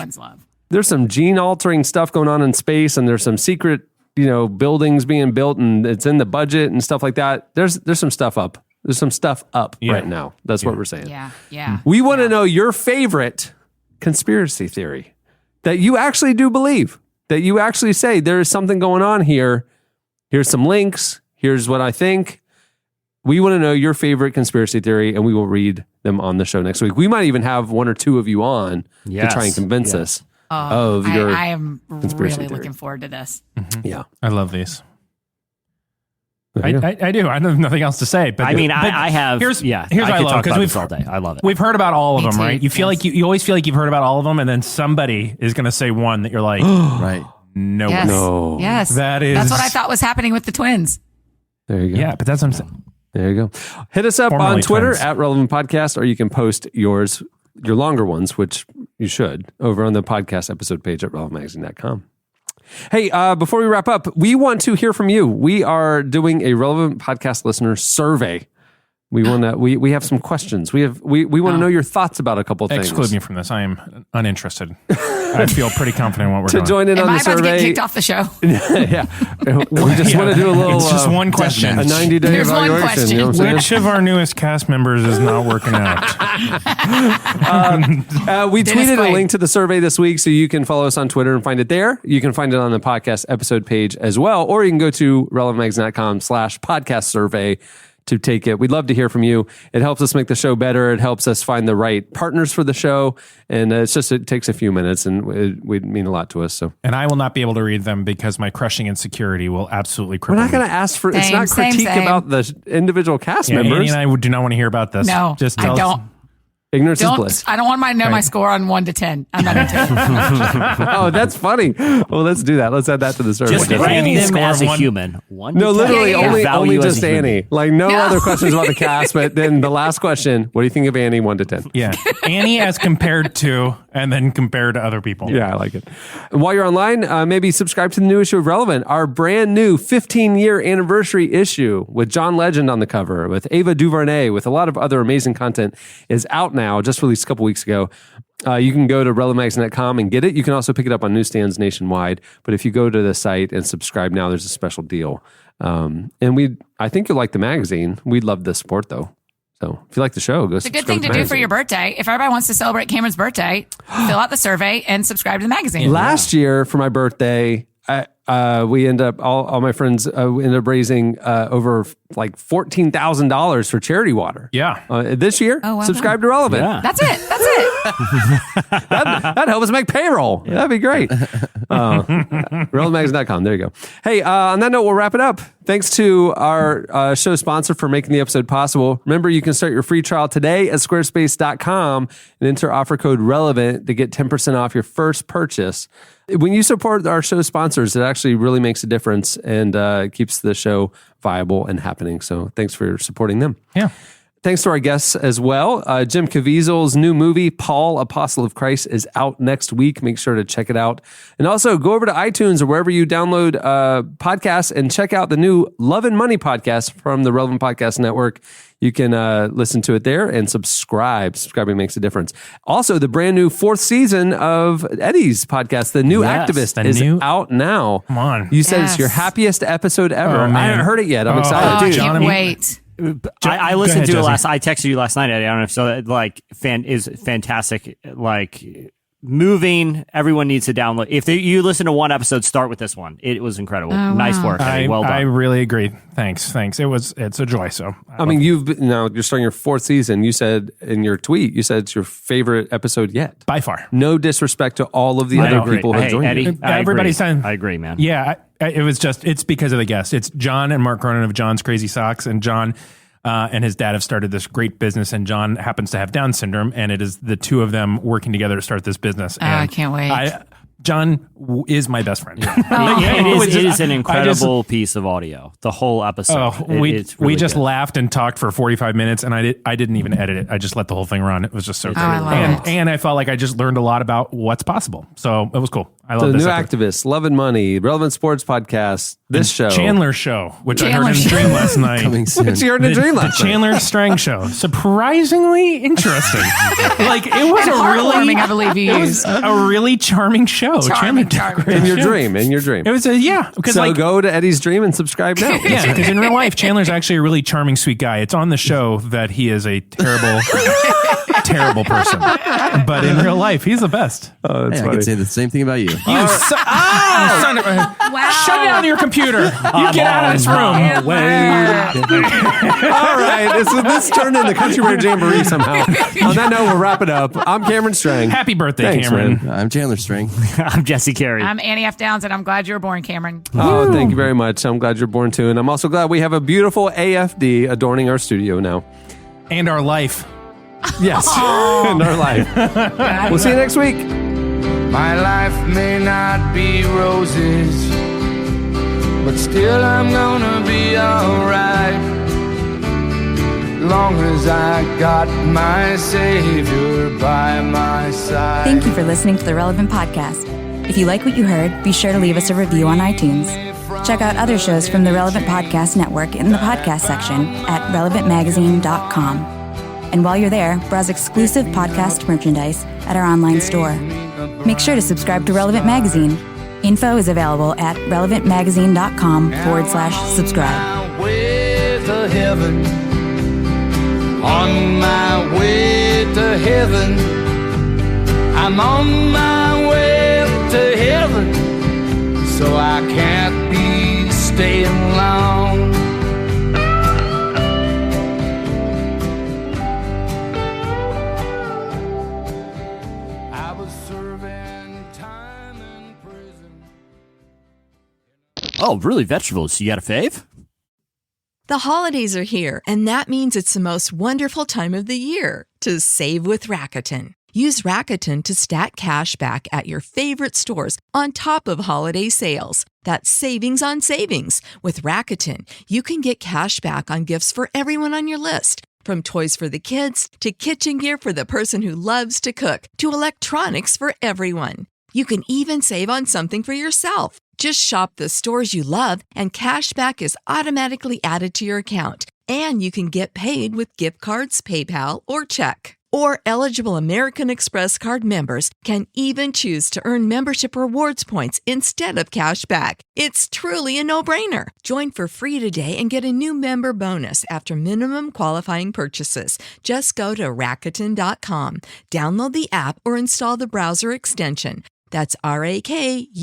there's some gene altering stuff going on in space and there's some secret buildings being built and it's in the budget and stuff like that. There's some stuff up. There's some stuff up right now. That's what we're saying. Yeah. We want to know your favorite conspiracy theory that you actually do believe, that you actually say there is something going on here. Here's some links. Here's what I think. We want to know your favorite conspiracy theory and we will read them on the show next week. We might even have one or two of you on to try and convince us of your I am really theory. looking forward to this. Mm-hmm. Yeah. I love these. I do. I have nothing else to say. But I have. Here's I what I love because we've all day. I love it. We've heard about all of them, too. right? You feel like you always feel like you've heard about all of them, and then somebody is going to say one that you're like, right? No, Yes. That's what I thought was happening with the twins. There you go. Yeah, but that's what I'm saying. There you go. Hit us up Formerly on Twitter twins. at Relevant Podcast, or you can post your longer ones, which you should, over on the podcast episode page at relevantmagazine.com. Hey, before we wrap up, we want to hear from you. We are doing a Relevant Podcast listener survey. We want to. We have some questions. We want to know your thoughts about a couple of things. Exclude me from this. I am uninterested. I feel pretty confident in what we're doing. To join in Am on I the about survey. to get kicked off the show? Yeah. We just want to do a little. It's just one question. A 90-day Here's one evaluation. question. You know what I'm saying? Which of our newest cast members is not working out? We Dennis tweeted a Quaid. link to the survey this week, so you can follow us on Twitter and find it there. You can find it on the podcast episode page as well, or you can go to relevantmagazine.com/podcast survey to take it. We'd love to hear from you. It helps us make the show better. It helps us find the right partners for the show. And it takes a few minutes, and it would mean a lot to us. So, and I will not be able to read them because my crushing insecurity will absolutely cripple me. We're not going to ask for, it's not critique about the individual cast members. Annie and I do not want to hear about this. No, just I don't. Ignorance is bliss. I don't want to know my score on 1 to 10. I'm not into it. Oh, that's funny. Well, let's do that. Let's add that to the survey. Just rank them as a human. 1 to 10. No, literally only Value as just a human. Annie. Like no other questions about the cast, but then the last question, what do you think of Annie 1 to 10? Yeah. Annie as compared to, and then compared to other people. Yeah, I like it. While you're online, maybe subscribe to the new issue of Relevant, our brand new 15-year anniversary issue with John Legend on the cover, with Ava DuVernay, with a lot of other amazing content is out now, just released a couple weeks ago. You can go to relevantmagazine.com and get it. You can also pick it up on newsstands nationwide. But if you go to the site and subscribe now, there's a special deal. And I think you'll like the magazine. We'd love the support, though. So if you like the show, go It's a subscribe good thing to the do magazine. for your birthday. If everybody wants to celebrate Cameron's birthday, fill out the survey and subscribe to the magazine. Last year for my birthday, we ended up all my friends ended up raising over like $14,000 for charity water. Yeah. This year, subscribe to Relevant. Yeah. That's it. That's it. That'd help us make payroll. That'd be great. RelevantMagazine.com. There you go. Hey, on that note, we'll wrap it up. Thanks to our show sponsor for making the episode possible. Remember, you can start your free trial today at squarespace.com and enter offer code RELEVANT to get 10% off your first purchase. When you support our show sponsors, it actually really makes a difference and keeps the show viable and happening. So thanks for supporting them. Yeah. Thanks to our guests as well. Jim Caviezel's new movie, Paul, Apostle of Christ, is out next week. Make sure to check it out. And also go over to iTunes or wherever you download podcasts and check out the new Love and Money podcast from the Relevant Podcast Network. You can listen to it there and subscribe. Subscribing makes a difference. Also, the brand new 4th season of Eddie's podcast, The New Activist, is out now. Come on. You said it's your happiest episode ever. Oh, man. I haven't heard it yet. I'm excited. I can't wait. I listened to it last. I texted you last night, Eddie. I don't know if so. Like, is fantastic. Like, moving. Everyone needs to download. If you listen to one episode, start with this one. It was incredible. Nice work, Eddie. Well done. I really agree. Thanks. It's a joy. So I mean, you're starting your 4th season. You said in your tweet, you said it's your favorite episode yet, by far. No disrespect to all of the other people who have joined Eddie, you. Everybody's saying, I agree, man. Yeah, it's because of the guests. It's John and Mark Cronin of John's Crazy Socks, and John and his dad have started this great business, and John happens to have Down syndrome, and it is the two of them working together to start this business. And I can't wait. John is my best friend. It is an incredible piece of audio. The whole episode. We just laughed and talked for 45 minutes, and I didn't even edit it. I just let the whole thing run. It was just so great. And I felt like I just learned a lot about what's possible. So it was cool. I love this. The New episode. Activist, Love and Money, Relevant Sports Podcast, this show. Chandler's Show, which I heard in a dream last night. Coming soon. Which you heard in a dream last night. The Chandler Strang Show. Surprisingly interesting. Like, it was heartwarming, I believe you used. a really charming show. Charming. In your dream. It was So go to Eddie's Dream and subscribe now. Yeah, because in real life, Chandler's actually a really charming, sweet guy. It's on the show that he is a terrible person. But in real life, he's the best. Oh, that's I funny. can say the same thing about you. Son of a... Shut down your computer. You get out of this room. All right. This turned into Country Rare Jamboree somehow. On that note, we'll wrap it up. I'm Cameron Strang. Happy birthday, Thanks, Cameron. man. I'm Chandler String. I'm Jesse Carey. I'm Annie F. Downs, and I'm glad you were born, Cameron. Oh, thank you very much. I'm glad you're born too. And I'm also glad we have a beautiful AFD adorning our studio now. And our life. Yes. And our life. We'll see you next week. My life may not be roses, but still I'm gonna be alright. Long as I got my Savior by my side. Thank you for listening to the Relevant Podcast. If you like what you heard, be sure to leave us a review on iTunes. Check out other shows from the Relevant Podcast Network in the podcast section at relevantmagazine.com. And while you're there, browse exclusive podcast merchandise at our online store. Make sure to subscribe to Relevant Magazine. Info is available at relevantmagazine.com/subscribe. Way to heaven, on my way to heaven. I'm on my way to heaven, so I can't be staying long. Oh, really? Vegetables. You got a fave? The holidays are here, and that means it's the most wonderful time of the year to save with Rakuten. Use Rakuten to stack cash back at your favorite stores on top of holiday sales. That's savings on savings. With Rakuten, you can get cash back on gifts for everyone on your list. From toys for the kids to kitchen gear for the person who loves to cook to electronics for everyone. You can even save on something for yourself. Just shop the stores you love and cash back is automatically added to your account. And you can get paid with gift cards, PayPal, or check. Or eligible American Express card members can even choose to earn membership rewards points instead of cash back. It's truly a no-brainer. Join for free today and get a new member bonus after minimum qualifying purchases. Just go to Rakuten.com, download the app, or install the browser extension. That's Rakuten.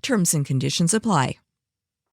Terms and conditions apply.